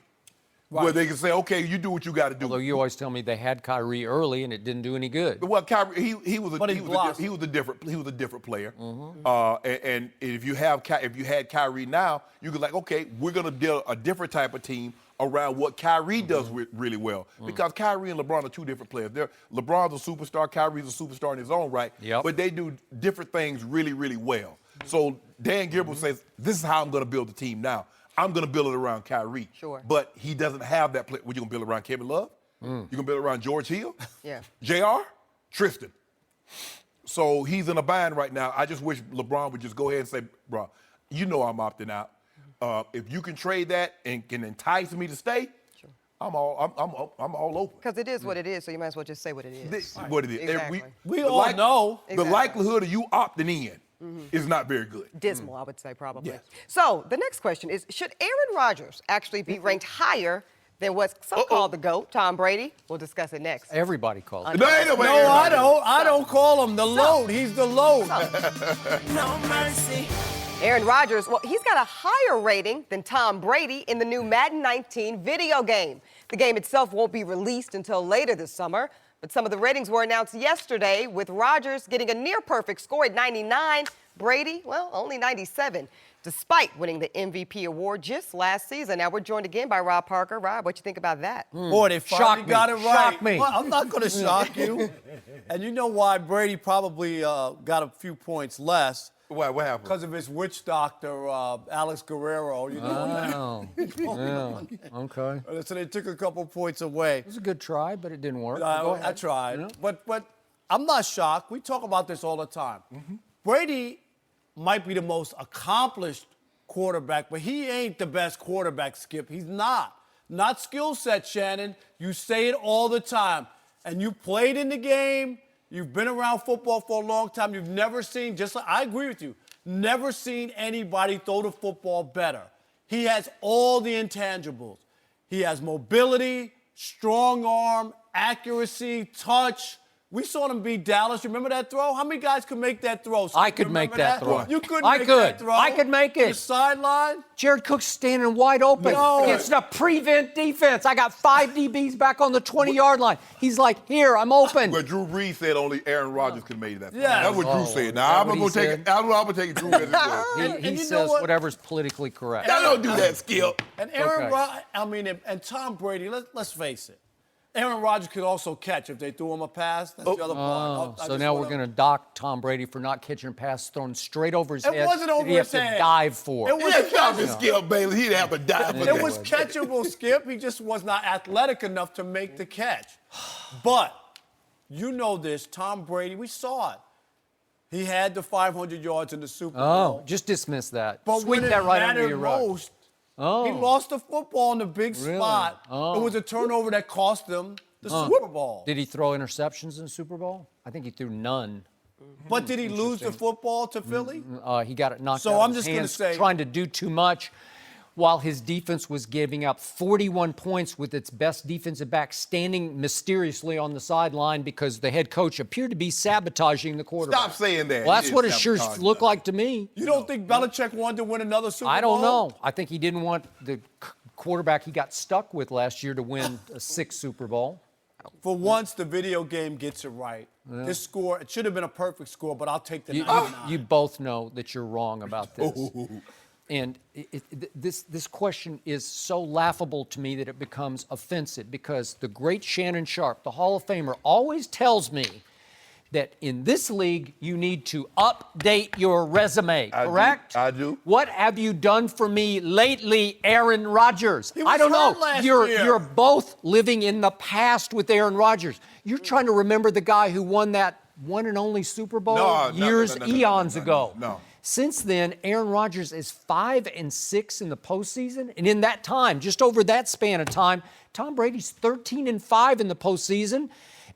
S3: where they can say, okay, you do what you got to do.
S4: Although you always tell me they had Kyrie early and it didn't do any good.
S3: Well, Kyrie, he was a different player. And if you had Kyrie now, you could like, okay, we're gonna build a different type of team around what Kyrie does really well. Because Kyrie and LeBron are 2 different players. LeBron's a superstar, Kyrie's a superstar in his own right.
S4: Yep.
S3: But they do different things really, really well. So Dan Gilbert says, this is how I'm gonna build the team now. I'm going to build it around Kyrie.
S2: Sure.
S3: But he doesn't have that play. What, you going to build it around Kevin Love? You going to build it around George Hill?
S2: Yeah.
S3: JR? Tristan. So he's in a bind right now. I just wish LeBron would just go ahead and say, bro, you know I'm opting out. If you can trade that and can entice me to stay, sure. I'm all open.
S2: Because it is what it is, so you might as well just say what it is.
S3: This is what it is.
S2: Exactly.
S6: We all know.
S3: The likelihood of you opting in is not very good.
S2: Dismal, I would say, probably.
S3: Yes.
S2: So the next question is, should Aaron Rodgers actually be ranked higher than what's some call the GOAT, Tom Brady? We'll discuss it next.
S4: Everybody calls it.
S3: No, ain't nobody
S6: No, I don't. I don't call him the load. He's the load.
S5: No mercy.
S2: Aaron Rodgers, well, he's got a higher rating than Tom Brady in the new Madden 19 video game. The game itself won't be released until later this summer, but some of the ratings were announced yesterday, with Rodgers getting a near-perfect score at 99, Brady, well, only 97, despite winning the MVP award just last season. Now, we're joined again by Rob Parker. Rob, what you think about that?
S6: Boy, they finally got it right.
S4: Shock me.
S6: Well, I'm not going to shock you. And you know why Brady probably got a few points less?
S3: What happened?
S6: Because of his witch doctor, Alex Guerrero. You know
S4: Yeah, okay.
S6: So they took a couple points away.
S4: It was a good try, but it didn't work.
S6: I tried. You know? But I'm not shocked. We talk about this all the time. Brady might be the most accomplished quarterback, but he ain't the best quarterback, Skip. He's not. Not skill set, Shannon. You say it all the time. And you played in the game. You've been around football for a long time. You've never seen, just like I agree with you, never seen anybody throw the football better. He has all the intangibles. He has mobility, strong arm, accuracy, touch. We saw him beat Dallas. Remember that throw? How many guys could make that throw?
S4: I could make that throw.
S6: You couldn't
S4: I
S6: make
S4: could.
S6: that throw.
S4: I could make it.
S6: The sideline?
S4: Jared Cook's standing wide open
S6: No.
S4: against a prevent defense. I got 5 DBs back on the 20-yard line. He's like, here, I'm open.
S3: But Drew Brees said only Aaron Rodgers could make that.
S6: Yeah.
S3: That's what Drew said. Now, I'm going to take it. I'm going to take Drew as it was.
S4: He
S6: you know
S4: says
S6: what?
S4: whatever's politically correct.
S3: Now, don't do that, Skip.
S6: And Aaron
S4: Okay.
S6: Rodgers, and Tom Brady, let's face it. Aaron Rodgers could also catch if they threw him a pass. That's the other part.
S4: So now we're going to dock Tom Brady for not catching a pass thrown straight over his
S6: It
S4: head
S6: wasn't over
S4: that he has
S6: his
S4: to
S6: head.
S4: dive for.
S6: It was
S3: Yeah, stop it, Skip Bayless. He'd have to die for
S6: It
S3: that.
S6: was catchable, Skip. He just was not athletic enough to make the catch. But you know this, Tom Brady, we saw it. He had the 500 yards in the Super Bowl.
S4: Oh, just dismiss that.
S6: But
S4: Sweep
S6: when
S4: that
S6: it
S4: right under
S6: mattered
S4: your rug.
S6: most,
S4: Oh.
S6: he lost the football in the big
S4: Really?
S6: spot.
S4: Oh.
S6: It was a turnover that cost them the Super Bowl.
S4: Did he throw interceptions in the Super Bowl? I think he threw none.
S6: But did he lose the football to Philly?
S4: He got it knocked
S6: So
S4: out
S6: I'm
S4: of his
S6: just gonna
S4: hands
S6: say-
S4: trying to do too much while his defense was giving up 41 points with its best defensive back standing mysteriously on the sideline because the head coach appeared to be sabotaging the quarterback.
S3: Stop saying that.
S4: Well,
S3: He
S4: that's what it
S3: didn't
S4: sure
S3: sabotage
S4: looked
S3: that.
S4: like to me.
S6: You don't think Belichick wanted to win another Super Bowl?
S4: I don't know. I think he didn't want the quarterback he got stuck with last year to win a 6th Super Bowl.
S6: For once, the video game gets it right. This score, it should have been a perfect score, but I'll take the
S4: You,
S6: 99.
S4: you both know that you're wrong about this. And this question is so laughable to me that it becomes offensive because the great Shannon Sharp, the Hall of Famer, always tells me that in this league you need to update your resume, correct?
S3: I do.
S4: What have you done for me lately, Aaron Rodgers?
S6: He
S4: I
S6: was
S4: don't know.
S6: hurt last
S4: You're
S6: year.
S4: both living in the past with Aaron Rodgers. You're trying to remember the guy who won that one and only Super Bowl eons ago.
S3: No.
S4: Since then, Aaron Rodgers is 5-6 in the postseason, and in that time, just over that span of time, Tom Brady's 13-5 in the postseason,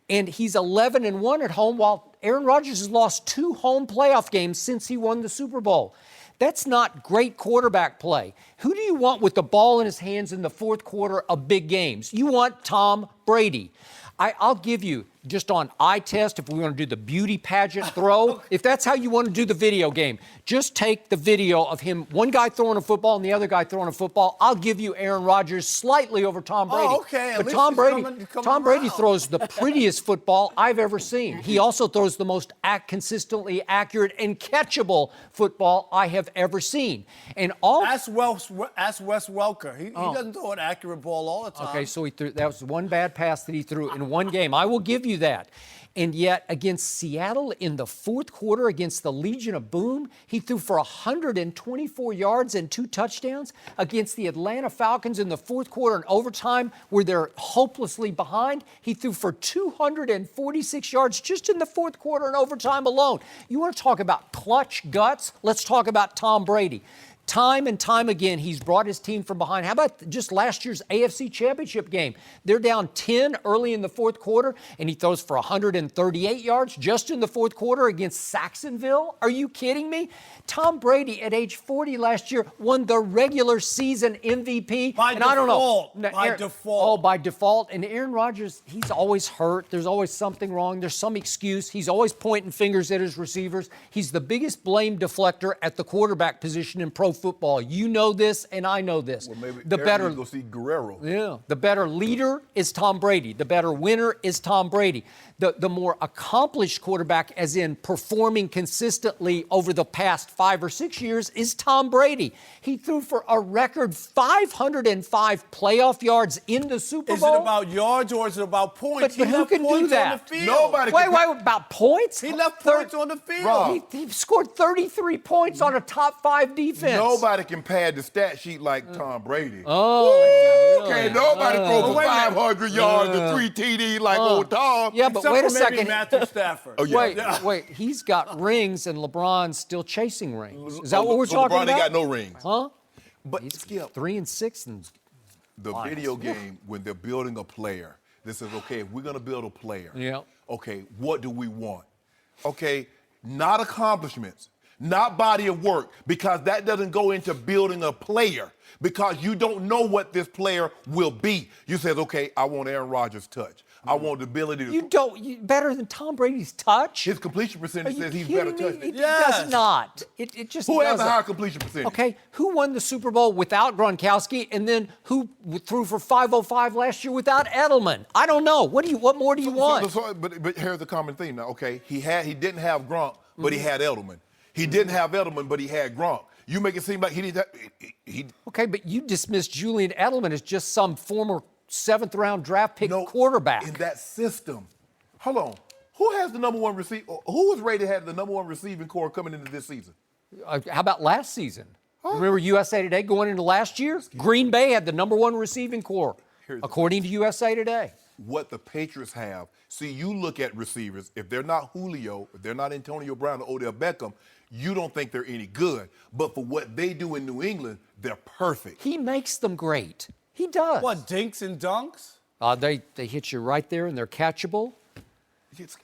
S4: and he's 11-1 at home, while Aaron Rodgers has lost 2 home playoff games since he won the Super Bowl. That's not great quarterback play. Who do you want with the ball in his hands in the fourth quarter of big games? You want Tom Brady. I'll give you, just on eye test, if we want to do the beauty pageant throw, if that's how you want to do the video game, just take the video of him, one guy throwing a football and the other guy throwing a football. I'll give you Aaron Rodgers slightly over Tom Brady.
S6: Oh, okay. At
S4: But
S6: least
S4: Tom
S6: he's
S4: Brady,
S6: coming
S4: Tom Brady
S6: around.
S4: throws the prettiest football I've ever seen. He also throws the most consistently accurate and catchable football I have ever seen. And all
S6: Ask Wes Welker. He doesn't throw an accurate ball all the time.
S4: Okay, so that was one bad pass that he threw in one game. I will give you that. And yet, against Seattle in the fourth quarter, against the Legion of Boom, he threw for 124 yards and 2 touchdowns. Against the Atlanta Falcons in the fourth quarter and overtime, where they're hopelessly behind, he threw for 246 yards just in the fourth quarter and overtime alone. You want to talk about clutch guts? Let's talk about Tom Brady. Time and time again, he's brought his team from behind. How about just last year's AFC Championship game? They're down 10 early in the fourth quarter, and he throws for 138 yards just in the fourth quarter against Saxonville. Are you kidding me? Tom Brady, at age 40 last year, won the regular season MVP.
S6: By
S4: and I don't know.
S6: default. By default.
S4: Oh, by default. And Aaron Rodgers, he's always hurt. There's always something wrong. There's some excuse. He's always pointing fingers at his receivers. He's the biggest blame deflector at the quarterback position in pro football. You know this, and I know this.
S3: Well, maybe
S4: The
S3: Aaron
S4: better,
S3: needs to go see Guerrero.
S4: yeah, the better leader is Tom Brady. The better winner is Tom Brady. The more accomplished quarterback, as in performing consistently over the past 5 or 6 years, is Tom Brady. He threw for a record 505 playoff yards in the Super Bowl.
S6: Is it about yards or is it about points?
S4: But
S6: He
S4: who
S6: left
S4: can do
S6: points
S4: that?
S6: on the field.
S3: Nobody
S4: Wait,
S3: can.
S4: wait, about points?
S6: He left points on the field.
S3: Rob.
S4: He scored 33 points on a top 5 defense.
S3: Nobody can pad the stat sheet like Tom Brady.
S4: Oh,
S3: Can't nobody throw for
S6: wait a minute.
S3: 500 yards and 3 TDs like old Tom.
S4: yeah, but
S6: Except
S4: wait a
S6: for maybe
S4: second.
S6: Matthew Stafford.
S3: Oh, yeah.
S4: Wait, he's got rings and LeBron's still chasing rings. Is that what we're
S3: so
S4: talking
S3: LeBron
S4: about?
S3: ain't got no rings.
S4: Huh?
S3: But Skip,
S4: 3 and 6 and
S3: the video game, when they're building a player, this is, okay, if we're going to build a player,
S4: Yeah.
S3: okay, what do we want? Okay, not accomplishments, not body of work, because that doesn't go into building a player, because you don't know what this player will be. You said, okay, I want Aaron Rodgers' touch. I want the ability to...
S4: better than Tom Brady's touch?
S3: His completion
S4: Are
S3: percentage
S4: you
S3: says he's
S4: kidding
S3: better
S4: me?
S3: touch.
S4: It
S6: Yes.
S4: does not. It just
S3: Who has a
S4: doesn't.
S3: higher completion percentage?
S4: Okay, who won the Super Bowl without Gronkowski, and then who threw for 505 last year without Edelman? I don't know. What more do you want?
S3: But here's the common theme now. Okay, he didn't have Gronk, but he had Edelman. He didn't have Edelman, but he had Gronk. You make it seem like he didn't have...
S4: Okay, but you dismissed Julian Edelman as just some former 7th-round draft pick quarterback.
S3: In that system. Hold on. Who has the number 1 receiver? Who was rated had the number 1 receiving core coming into this season?
S4: How about last season? Remember USA Today going into last year? Green Bay had the number 1 receiving core, according to USA Today.
S3: What the Patriots have. See, you look at receivers. If they're not Julio, if they're not Antonio Brown or Odell Beckham, you don't think they're any good. But for what they do in New England, they're perfect.
S4: He makes them great. He does.
S6: What, dinks and dunks?
S4: They hit you right there, and they're catchable.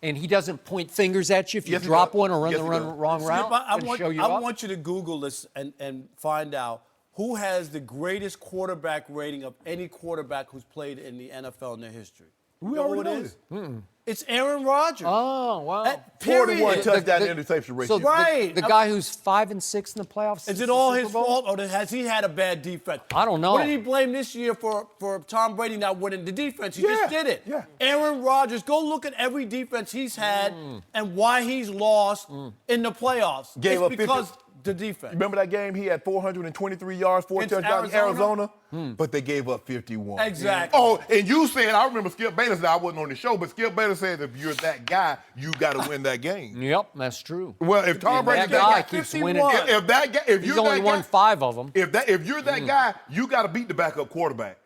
S4: And he doesn't point fingers at you if you
S3: Yes, he
S4: drop
S3: does.
S4: one or run
S3: Yes,
S4: the
S3: he does.
S4: wrong
S6: Skip,
S4: route.
S6: I
S4: and
S6: want,
S4: show you
S6: I
S4: up.
S6: want you to Google this and find out who has the greatest quarterback rating of any quarterback who's played in the NFL in their history.
S3: We
S6: You know who
S3: already
S6: it
S3: know
S6: is?
S3: this.
S6: It's Aaron Rodgers.
S4: Oh, wow.
S6: Period.
S3: 41 touchdown to interception ratio.
S4: So
S6: Right.
S4: the guy who's 5 and 6 in the playoffs.
S6: Is
S4: since
S6: it
S4: the
S6: all
S4: Super
S6: his
S4: Bowl?
S6: fault, or has he had a bad defense?
S4: I don't know.
S6: What did he blame this year for Tom Brady not winning the defense? He just did it.
S3: Yeah.
S6: Aaron Rodgers, go look at every defense he's had and why he's lost in the playoffs.
S3: Gave
S6: it's
S3: up 50.
S6: because the defense.
S3: Remember that game? He had 423 yards, 4
S6: Against
S3: touchdowns
S6: Arizona?
S3: But they gave up 51.
S6: Exactly.
S3: Oh, and you said, I remember Skip Bayless said, I wasn't on the show, but Skip Bayless said, if you're that guy, you got to win that game.
S4: Yep, that's true.
S3: Well, if Tom
S4: And
S3: Brady's
S4: that guy
S3: guy,
S4: keeps
S6: 51.
S4: winning.
S3: if that guy, if
S4: He's
S3: you're
S4: only
S3: that
S4: won
S3: guy,
S4: 5 of them.
S3: if you're that guy, you got to beat the backup quarterback.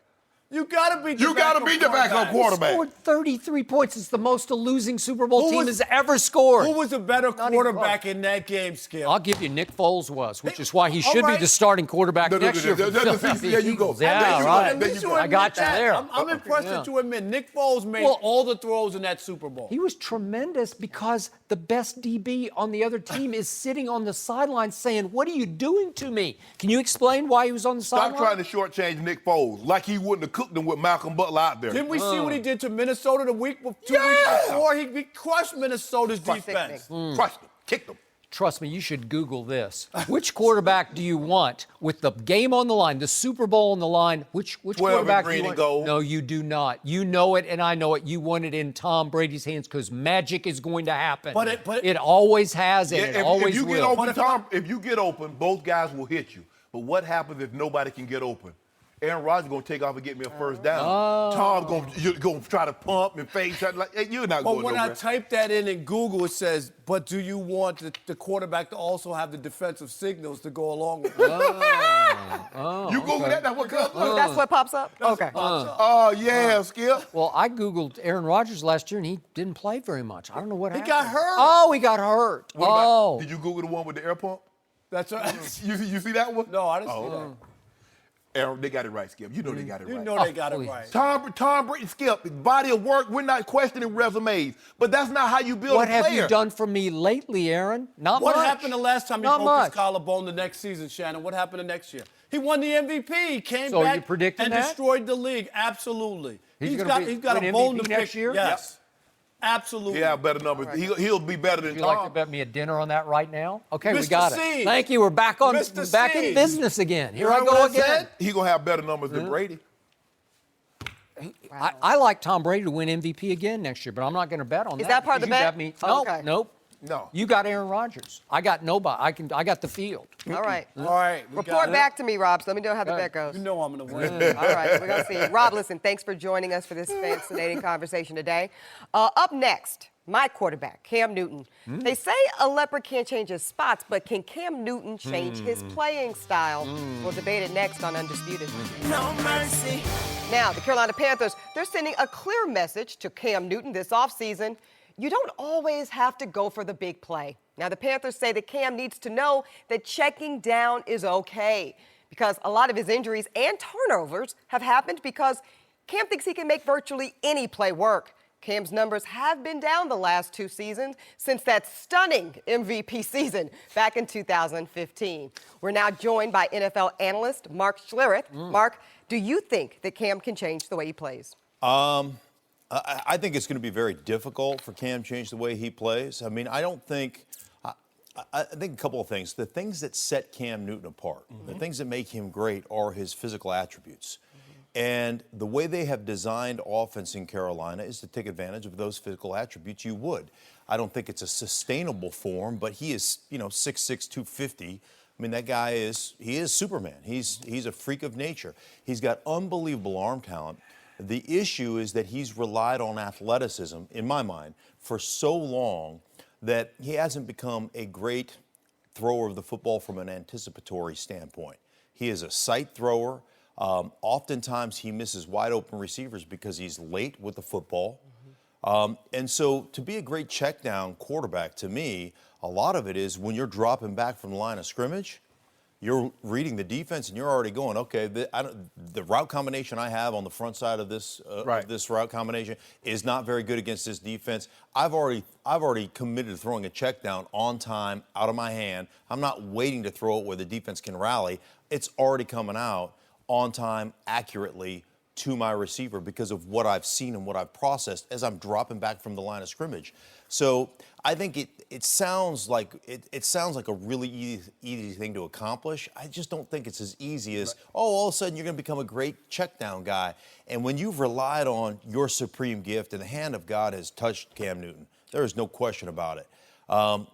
S6: You got to beat the
S3: You got to beat the backup quarterback.
S4: Scored 33 points. It's the most a losing Super Bowl
S6: Who
S4: team
S6: was-
S4: has ever scored.
S6: Who was the better
S4: Not even
S6: quarterback
S4: close.
S6: in that game, Skip?
S4: I'll give you Nick Foles was, which is why he
S6: All
S4: should be
S6: right.
S4: the starting quarterback next year. for the Philadelphia
S3: There you go.
S4: Eagles.
S3: There
S4: Yeah,
S3: you go.
S4: right.
S3: There you go.
S4: I got you there.
S6: I'm impressed that you admit Nick Foles made
S4: Well-
S6: all the throws in that Super Bowl.
S4: He was tremendous because the best DB on the other team is sitting on the sideline saying, "What are you doing to me?" Can you explain why he was on the
S3: Stop
S4: sideline?
S3: trying to shortchange Nick Foles like he wouldn't have cooked them with Malcolm Butler out there.
S6: Didn't we see what he did to Minnesota the week 2 weeks before? He crushed Minnesota's defense.
S3: Crushed them, kicked them.
S4: Trust me, you should Google this. Which quarterback do you want with the game on the line, the Super Bowl on the line? Which
S3: 12
S4: quarterback
S3: in
S4: do you
S3: green
S4: want?
S3: and gold.
S4: No, you do not. You know it, and I know it. You want it in Tom Brady's hands because magic is going to happen.
S6: But
S4: it always has, and it always
S3: if you
S4: will.
S3: get open, Tom, if you get open, both guys will hit you. But what happens if nobody can get open? Aaron Rodgers going to take off and get me a first down. Tom going to try to pump and fake. Like, hey, you're not
S6: But
S3: going
S6: when
S3: nowhere.
S6: I type that in Google, it says, but do you want the quarterback to also have the defensive signals to go along with it?
S3: You Google that, that's what comes up.
S2: That's what pops up? Okay.
S3: Oh, yeah, Skip.
S4: Well, I Googled Aaron Rodgers last year, and he didn't play very much. I don't know what
S6: He
S4: happened.
S6: got hurt.
S4: Oh, he got hurt.
S3: What about-
S4: Oh.
S3: Did you Google the one with the air pump?
S6: That's right.
S3: You see that one?
S6: No, I didn't see
S3: Oh,
S6: that.
S3: okay. Aaron, they got it right, Skip. You know they got it
S6: You
S3: right.
S6: know they got it
S4: please.
S6: right.
S3: Tom Brady, Skip, body of work, we're not questioning resumes, but that's not how you build
S4: What
S3: a
S4: have
S3: player.
S4: you done for me lately, Aaron? Not
S6: What
S4: much.
S6: happened the last time he
S4: Not
S6: broke
S4: much.
S6: his collarbone the next season, Shannon? What happened the next year? He won the MVP. He came
S4: So
S6: back
S4: you predicting
S6: and
S4: that?
S6: destroyed the league. Absolutely.
S4: He's
S6: He's
S4: gonna
S6: got a
S4: win
S6: bone to
S4: MVP next
S6: pick.
S4: year?
S6: Yes. Absolutely.
S3: He have better numbers. He'll be better than
S4: Would you
S3: Tom.
S4: like to bet me a dinner on that right now? Okay, we
S6: Mr.
S4: got
S6: C.
S4: it. Thank you. We're back in
S6: Mr. C.
S4: business again. Here
S6: You
S4: I
S6: heard
S4: go
S6: what I
S4: again.
S6: said?
S3: He gonna have better numbers than Brady.
S4: I like Tom Brady to win MVP again next year, but I'm not going to bet on that.
S2: Is that part of the
S4: because you
S2: bet?
S4: got me.
S2: Oh,
S4: Nope,
S2: okay.
S4: nope.
S3: No.
S4: You got Aaron Rodgers. I got nobody. I got the field.
S2: All right.
S6: All right.
S2: Report back to me, Rob. So let me know how the bet goes.
S6: You know I'm going to win.
S2: All right, we're going to see. Rob, listen, thanks for joining us for this fascinating conversation today. Up next, my quarterback, Cam Newton. They say a leopard can't change his spots, but can Cam Newton change his playing style? We'll debate it next on Undisputed.
S5: No mercy.
S2: Now, the Carolina Panthers, they're sending a clear message to Cam Newton this offseason. You don't always have to go for the big play. Now, the Panthers say that Cam needs to know that checking down is okay because a lot of his injuries and turnovers have happened because Cam thinks he can make virtually any play work. Cam's numbers have been down the last 2 seasons since that stunning MVP season back in 2015. We're now joined by NFL analyst Mark Schlereth. Mark, do you think that Cam can change the way he plays?
S7: I think it's going to be very difficult for Cam to change the way he plays. I mean, I don't think. I think a couple of things. The things that set Cam Newton apart, the things that make him great, are his physical attributes. And the way they have designed offense in Carolina is to take advantage of those physical attributes. You would. I don't think it's a sustainable form, but he is, 6'6", 250. I mean, that guy is Superman. He's a freak of nature. He's got unbelievable arm talent. The issue is that he's relied on athleticism, in my mind, for so long that he hasn't become a great thrower of the football from an anticipatory standpoint. He is a sight thrower. Oftentimes he misses wide open receivers because he's late with the football. And so to be a great check down quarterback, to me, a lot of it is when you're dropping back from the line of scrimmage, you're reading the defense and you're already going, okay, the route combination I have on the front side of this this route combination is not very good against this defense. I've already committed to throwing a check down on time, out of my hand. I'm not waiting to throw it where the defense can rally. It's already coming out on time, accurately to my receiver because of what I've seen and what I've processed as I'm dropping back from the line of scrimmage. So I think it sounds like a really easy thing to accomplish. I just don't think it's as easy as, all of a sudden you're going to become a great check down guy. And when you've relied on your supreme gift and the hand of God has touched Cam Newton, there is no question about it.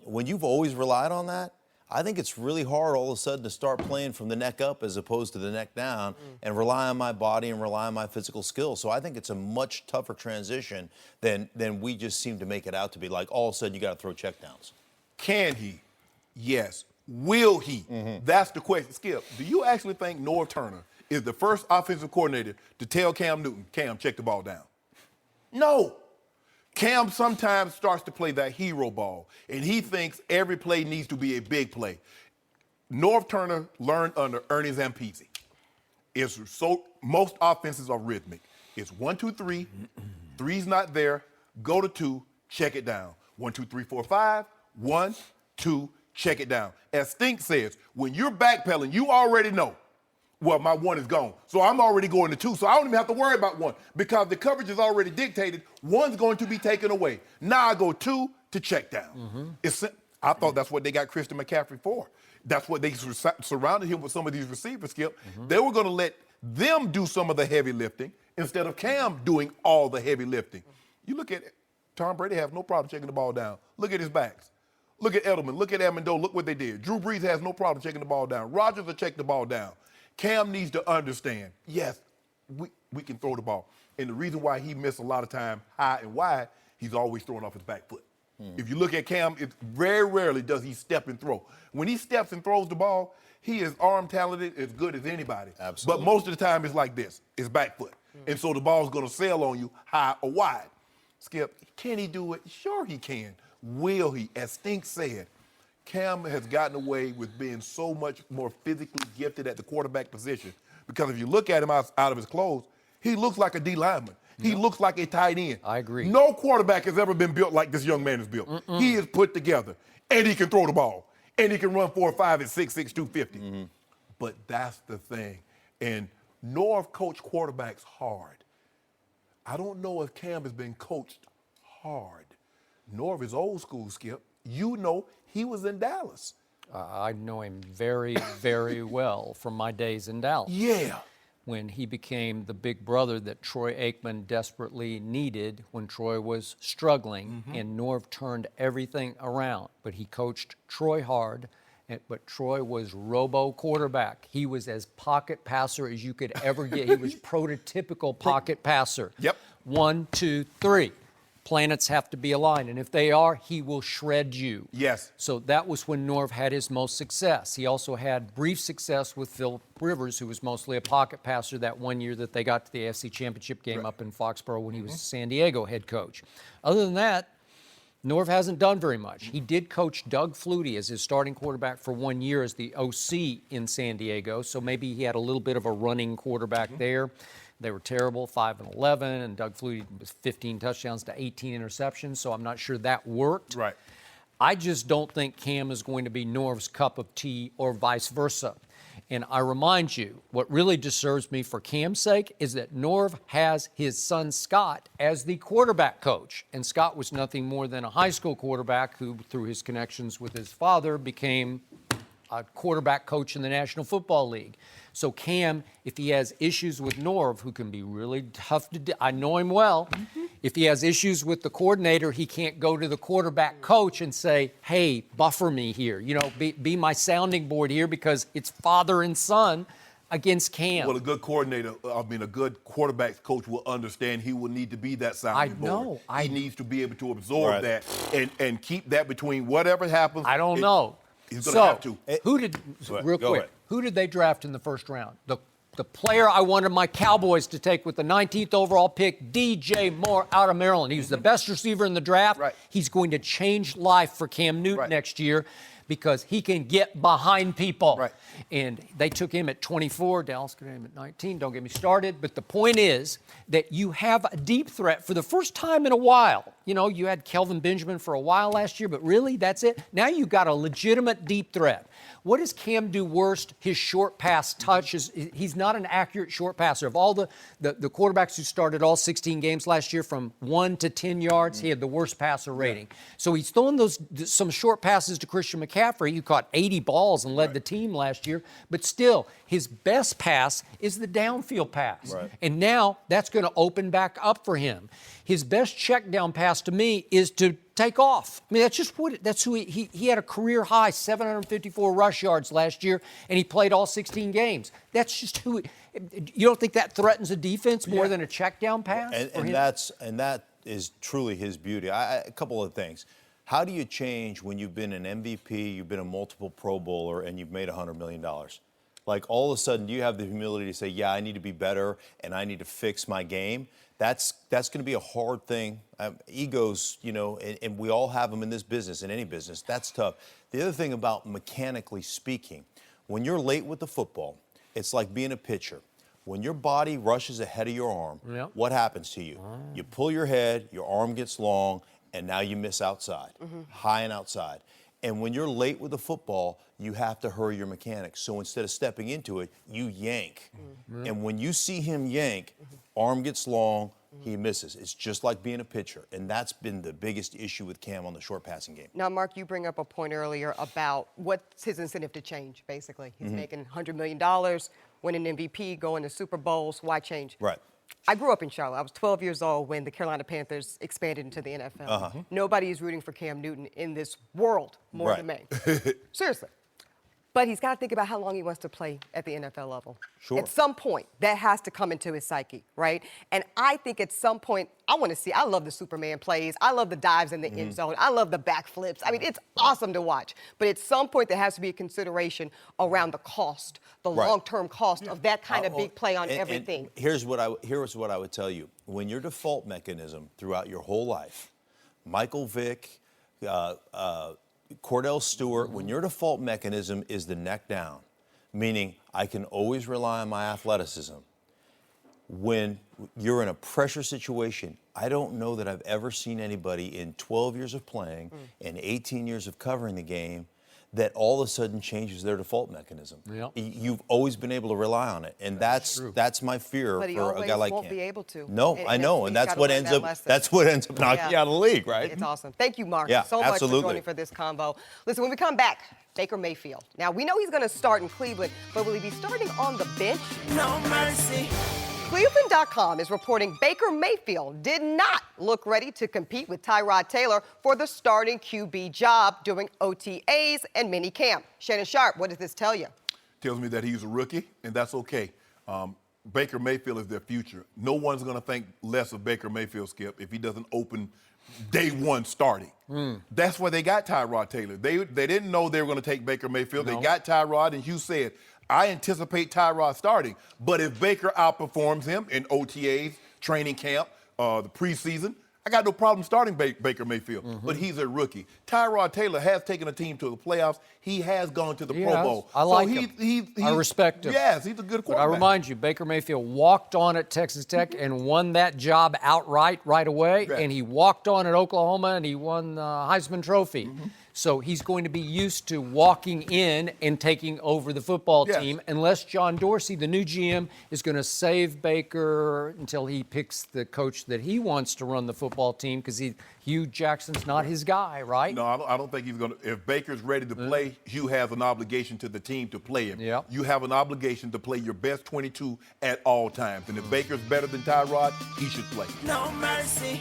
S7: When you've always relied on that, I think it's really hard all of a sudden to start playing from the neck up as opposed to the neck down and rely on my body and rely on my physical skills. So I think it's a much tougher transition than we just seem to make it out to be. Like all of a sudden you got to throw checkdowns.
S3: Can he? Yes. Will he? That's the question. Skip, do you actually think Norv Turner is the first offensive coordinator to tell Cam Newton, Cam, check the ball down? No. Cam sometimes starts to play that hero ball, and he thinks every play needs to be a big play. Norv Turner learned under Ernie Zampese. Most offenses are rhythmic. It's 1, 2, 3. 3's not there. Go to 2. Check it down. 1, 2, 3, 4, 5. 1, 2. Check it down. As Stink says, when you're backpedaling, you already know. Well, my 1 is gone. So I'm already going to 2. So I don't even have to worry about 1 because the coverage is already dictated. 1's going to be taken away. Now I go 2 to check down. I thought that's what they got Christian McCaffrey for. That's what they surrounded him with some of these receivers, Skip. They were going to let them do some of the heavy lifting instead of Cam doing all the heavy lifting. You look at it. Tom Brady has no problem checking the ball down. Look at his backs. Look at Edelman. Look at Amendola. Look what they did. Drew Brees has no problem checking the ball down. Rodgers will check the ball down. Cam needs to understand, yes, we can throw the ball. And the reason why he missed a lot of time high and wide, he's always throwing off his back foot. If you look at Cam, very rarely does he step and throw. When he steps and throws the ball, he is arm talented as good as anybody.
S7: Absolutely.
S3: But most of the time it's like this, it's back foot. And so the ball's going to sail on you high or wide. Skip, can he do it? Sure he can. Will he? As Stink said, Cam has gotten away with being so much more physically gifted at the quarterback position because if you look at him out of his clothes, he looks like a D lineman. He looks like a tight end.
S4: I agree.
S3: No quarterback has ever been built like this young man is built. He is put together, and he can throw the ball, and he can run 4.5 at 6'6", 250. But that's the thing. And Norv coached quarterbacks hard. I don't know if Cam has been coached hard. Norv is old school, Skip. You know he was in Dallas.
S4: I know him very, very well from my days in Dallas.
S3: Yeah.
S4: When he became the big brother that Troy Aikman desperately needed when Troy was struggling, and Norv turned everything around. But he coached Troy hard, but Troy was robo quarterback. He was as pocket passer as you could ever get. He was prototypical pocket passer.
S3: Yep.
S4: 1, 2, 3. Planets have to be aligned, and if they are, he will shred you.
S3: Yes.
S4: So that was when Norv had his most success. He also had brief success with Phil Rivers, who was mostly a pocket passer that one year that they got to the AFC Championship game up in Foxborough when he was San Diego head coach. Other than that, Norv hasn't done very much. He did coach Doug Flutie as his starting quarterback for 1 year as the OC in San Diego, so maybe he had a little bit of a running quarterback there. They were terrible, 5-11, and Doug Flutie was 15 touchdowns to 18 interceptions, so I'm not sure that worked.
S3: Right.
S4: I just don't think Cam is going to be Norv's cup of tea or vice versa. And I remind you, what really disturbs me for Cam's sake is that Norv has his son Scott as the quarterback coach. And Scott was nothing more than a high school quarterback who, through his connections with his father, became a quarterback coach in the National Football League. So Cam, if he has issues with Norv, who can be really tough to I know him well. If he has issues with the coordinator, he can't go to the quarterback coach and say, hey, buffer me here. You know, be my sounding board here, because it's father and son against Cam.
S3: Well, a good coordinator, a good quarterback coach will understand he will need to be that sounding board. He needs to be able to absorb that and keep that between whatever happens.
S4: I don't know.
S3: He's going to have to.
S4: Real quick, who did they draft in the first round? The player I wanted my Cowboys to take with the 19th overall pick, DJ Moore out of Maryland. He was the best receiver in the draft.
S3: Right.
S4: He's going to change life for Cam Newton next year because he can get behind people.
S3: Right.
S4: And they took him at 24. Dallas got him at 19. Don't get me started. But the point is that you have a deep threat for the first time in a while. You know, you had Kelvin Benjamin for a while last year, but really, that's it. Now you've got a legitimate deep threat. What does Cam do worst? His short pass touch. He's not an accurate short passer. Of all the quarterbacks who started all 16 games last year from 1 to 10 yards, he had the worst passer rating. So he's throwing some short passes to Christian McCaffrey, who caught 80 balls and led the team last year. But still, his best pass is the downfield pass.
S7: Right.
S4: And now that's going to open back up for him. His best check down pass to me is to take off. I mean, that's who he had a career high 754 rush yards last year, and he played all 16 games. That's just who. You don't think that threatens a defense more than a check down pass?
S7: And that is truly his beauty. A couple of things. How do you change when you've been an MVP, you've been a multiple Pro Bowler, and you've made $100 million? Like, all of a sudden, do you have the humility to say, yeah, I need to be better and I need to fix my game? That's going to be a hard thing. Egos, you know, and we all have them in this business, in any business. That's tough. The other thing about mechanically speaking, when you're late with the football, it's like being a pitcher. When your body rushes ahead of your arm, what happens to you? You pull your head, your arm gets long, and now you miss outside, high and outside. And when you're late with the football, you have to hurry your mechanics. So instead of stepping into it, you yank. And when you see him yank, arm gets long, he misses. It's just like being a pitcher. And that's been the biggest issue with Cam on the short passing game.
S2: Now, Mark, you bring up a point earlier about what's his incentive to change, basically. He's making $100 million, winning MVP, going to Super Bowls. Why change?
S7: Right.
S2: I grew up in Charlotte. I was 12 years old when the Carolina Panthers expanded into the NFL. Nobody is rooting for Cam Newton in this world more than me. Seriously. But he's got to think about how long he wants to play at the NFL level.
S7: Sure.
S2: At some point, that has to come into his psyche, right? And I think at some point, I love the Superman plays. I love the dives in the end zone. I love the backflips. I mean, it's awesome to watch. But at some point, there has to be a consideration around the cost, the long-term cost of that kind of big play on everything.
S7: And here's what I would tell you. When your default mechanism throughout your whole life, Michael Vick, Cordell Stewart, when your default mechanism is the neck down, meaning I can always rely on my athleticism, when you're in a pressure situation, I don't know that I've ever seen anybody in 12 years of playing and 18 years of covering the game that all of a sudden changes their default mechanism.
S4: Yep.
S7: You've always been able to rely on it, and that's my fear
S2: But he
S7: for a
S2: always
S7: guy like
S2: won't
S7: Cam.
S2: be able to.
S7: No, I know, and
S2: he's
S7: that's
S2: gotta
S7: what
S2: learn
S7: ends
S2: that
S7: up
S2: lesson.
S7: knocking you out of the league, right?
S2: It's awesome. Thank you, Mark,
S7: Yeah,
S2: so much
S7: absolutely.
S2: for joining for this convo. Listen, when we come back, Baker Mayfield. Now, we know he's going to start in Cleveland, but will he be starting on the bench?
S5: No mercy.
S2: Cleveland.com is reporting Baker Mayfield did not look ready to compete with Tyrod Taylor for the starting QB job during OTAs and minicamp. Shannon Sharp, what does this tell you?
S3: Tells me that he's a rookie, and that's okay. Baker Mayfield is their future. No one's going to think less of Baker Mayfield, Skip, if he doesn't open day one starting. That's why they got Tyrod Taylor. They didn't know they were going to take Baker Mayfield.
S4: No.
S3: They got Tyrod, and Hugh said, I anticipate Tyrod starting. But if Baker outperforms him in OTAs, training camp, the preseason, I got no problem starting Baker Mayfield. But he's a rookie. Tyrod Taylor has taken a team to the playoffs. He has gone to the Pro Bowl.
S4: I like him. I respect him.
S3: Yes, he's a good
S4: But
S3: quarterback.
S4: I remind you, Baker Mayfield walked on at Texas Tech and won that job outright right away.
S3: Right.
S4: And he walked on at Oklahoma and he won the Heisman Trophy. So he's going to be used to walking in and taking over the football
S3: Yes.
S4: team, unless John Dorsey, the new GM, is going to save Baker until he picks the coach that he wants to run the football team, because Hugh Jackson's not his guy, right?
S3: No, I don't think he's going to. If Baker's ready to play, Hugh has an obligation to the team to play him.
S4: Yep.
S3: You have an obligation to play your best 22 at all times. And if Baker's better than Tyrod, he should play.
S5: No mercy.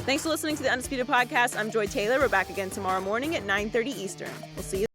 S1: Thanks for listening to the Undisputed Podcast. I'm Joy Taylor. We're back again tomorrow morning at 9:30 Eastern. We'll see you.